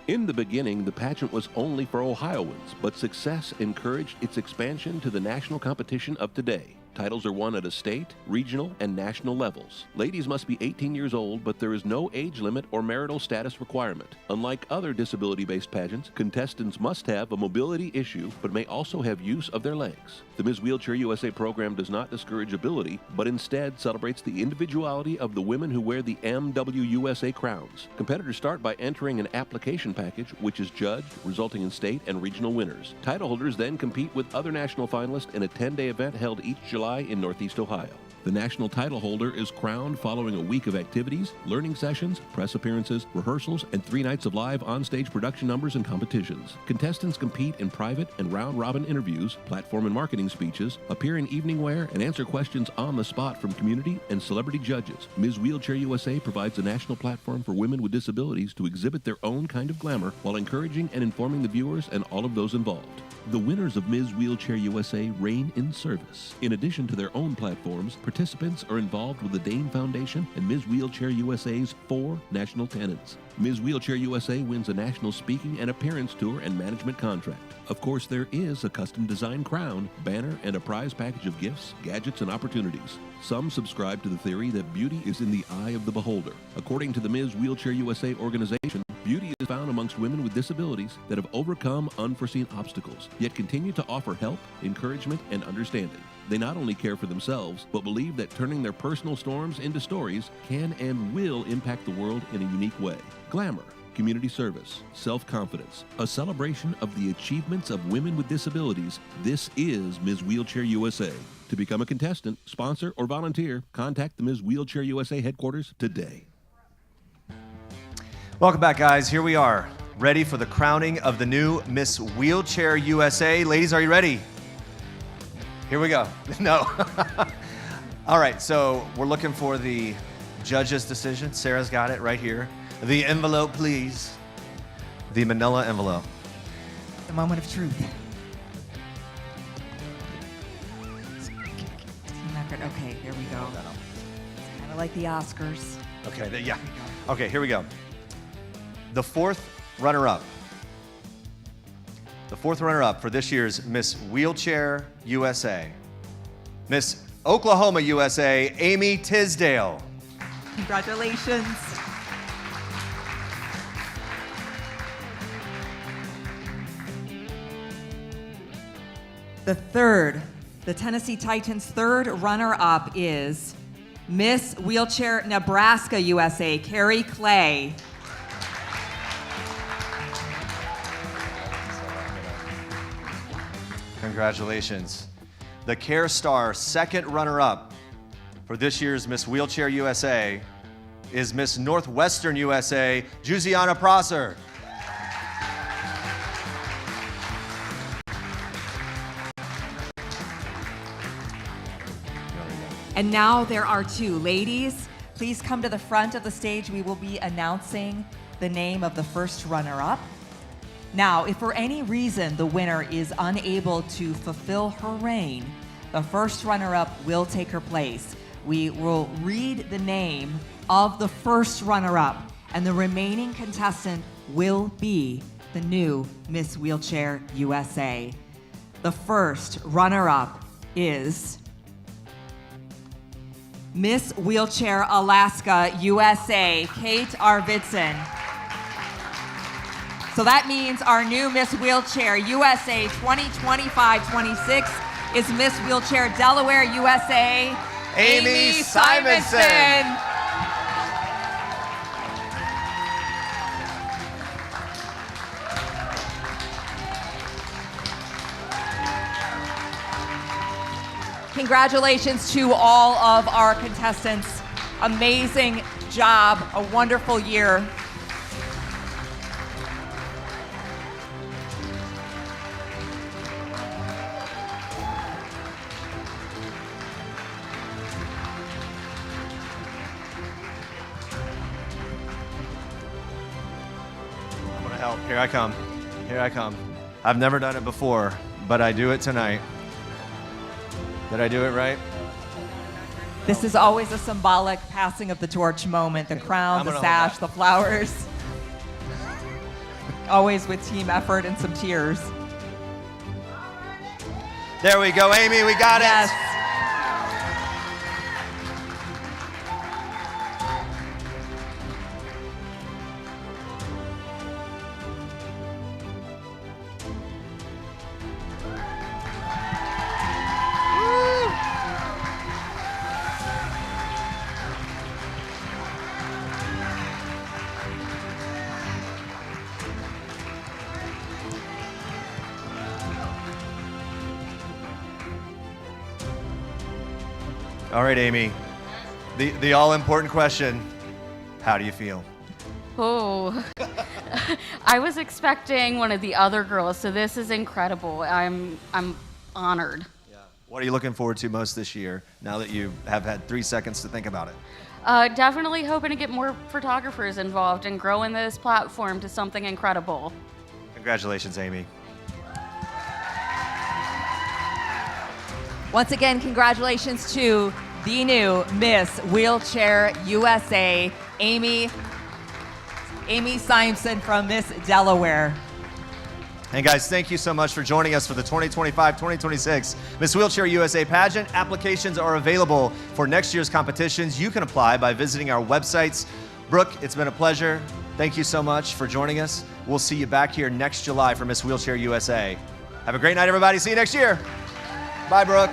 In the beginning, the pageant was only for Ohioans, but success encouraged its expansion to the national competition of today. Titles are won at a state, regional, and national levels. Ladies must be 18 years old, but there is no age limit or marital status requirement. Unlike other disability-based pageants, contestants must have a mobility issue, but may also have use of their legs. The Ms. Wheelchair USA program does not discourage ability, but instead celebrates the individuality of the women who wear the MWUSA crowns. Competitors start by entering an application package, which is judged, resulting in state and regional winners. Title holders then compete with other national finalists in a 10-day event held each July in Northeast Ohio. The national title holder is crowned following a week of activities, learning sessions, press appearances, rehearsals, and 3 nights of live on-stage production numbers and competitions. Contestants compete in private and round-robin interviews, platform and marketing speeches, appear in evening wear, and answer questions on the spot from community and celebrity judges. Ms. Wheelchair USA provides a national platform for women with disabilities to exhibit their own kind of glamour while encouraging and informing the viewers and all of those involved. The winners of Ms. Wheelchair USA reign in service. In addition to their own platforms, participants are involved with the Dane Foundation and Ms. Wheelchair USA's 4 national tenants. Ms. Wheelchair USA wins a national speaking and appearance tour and management contract. Of course, there is a custom-designed crown, banner, and a prize package of gifts, gadgets, and opportunities. Some subscribe to the theory that beauty is in the eye of the beholder. According to the Ms. Wheelchair USA organization, beauty is found amongst women with disabilities that have overcome unforeseen obstacles, yet continue to offer help, encouragement, and understanding. They not only care for themselves, but believe that turning their personal storms into stories can and will impact the world in a unique way. Glamour, community service, self-confidence, a celebration of the achievements of women with disabilities. This is Ms. Wheelchair USA. To become a contestant, sponsor, or volunteer, contact the Ms. Wheelchair USA headquarters today. Welcome back, guys. Here we are, ready for the crowning of the new Miss Wheelchair USA. Ladies, are you ready? Here we go. No. All right, so we're looking for the judge's decision. Sarah's got it right here. The envelope, please. The manila envelope. The moment of truth. Okay, here we go. It's kind of like the Oscars. Okay, yeah. Okay, here we go. The fourth runner-up. The fourth runner-up for this year's Miss Wheelchair USA. Miss Oklahoma USA, Amy Tisdale. Congratulations. The Tennessee Titans' third runner-up is Miss Wheelchair Nebraska USA, Carrie Clay. Congratulations. The Care Star second runner-up for this year's Miss Wheelchair USA is Miss Northwestern USA, Juziana Prosser. And now there are 2. Ladies, please come to the front of the stage. We will be announcing the name of the first runner-up. Now, if for any reason the winner is unable to fulfill her reign, the first runner-up will take her place. We will read the name of the first runner-up, and the remaining contestant will be the new Miss Wheelchair USA. The first runner-up is Miss Wheelchair Alaska USA, Kate Arvidsson. So that means our new Miss Wheelchair USA 2025-26 is Miss Wheelchair Delaware USA, Amy Simonson. Congratulations to all of our contestants. Amazing job, a wonderful year. I'm gonna help. Here I come. Here I come. I've never done it before, but I do it tonight. Did I do it right? This is always a symbolic passing of the torch moment. The crown, I'm the gonna sash, hold the flowers. Always with team effort and some tears. There we go, Amy. We got Yes. it. All right, Amy. The all-important question, how do you feel? Oh, I was expecting one of the other girls, so this is incredible. I'm honored. What are you looking forward to most this year, now that you have had 3 seconds to think about it? Definitely hoping to get more photographers involved and growing this platform to something incredible. Congratulations, Amy. Once again, congratulations to the new Miss Wheelchair USA, Amy Simonson from Miss Delaware. And guys, thank you so much for joining us for the 2025-2026 Miss Wheelchair USA pageant. Applications are available for next year's competitions. You can apply by visiting our websites. Brooke, it's been a pleasure. Thank you so much for joining us. We'll see you back here next July for Miss Wheelchair USA. Have a great night, everybody. See you next year. Bye, Brooke.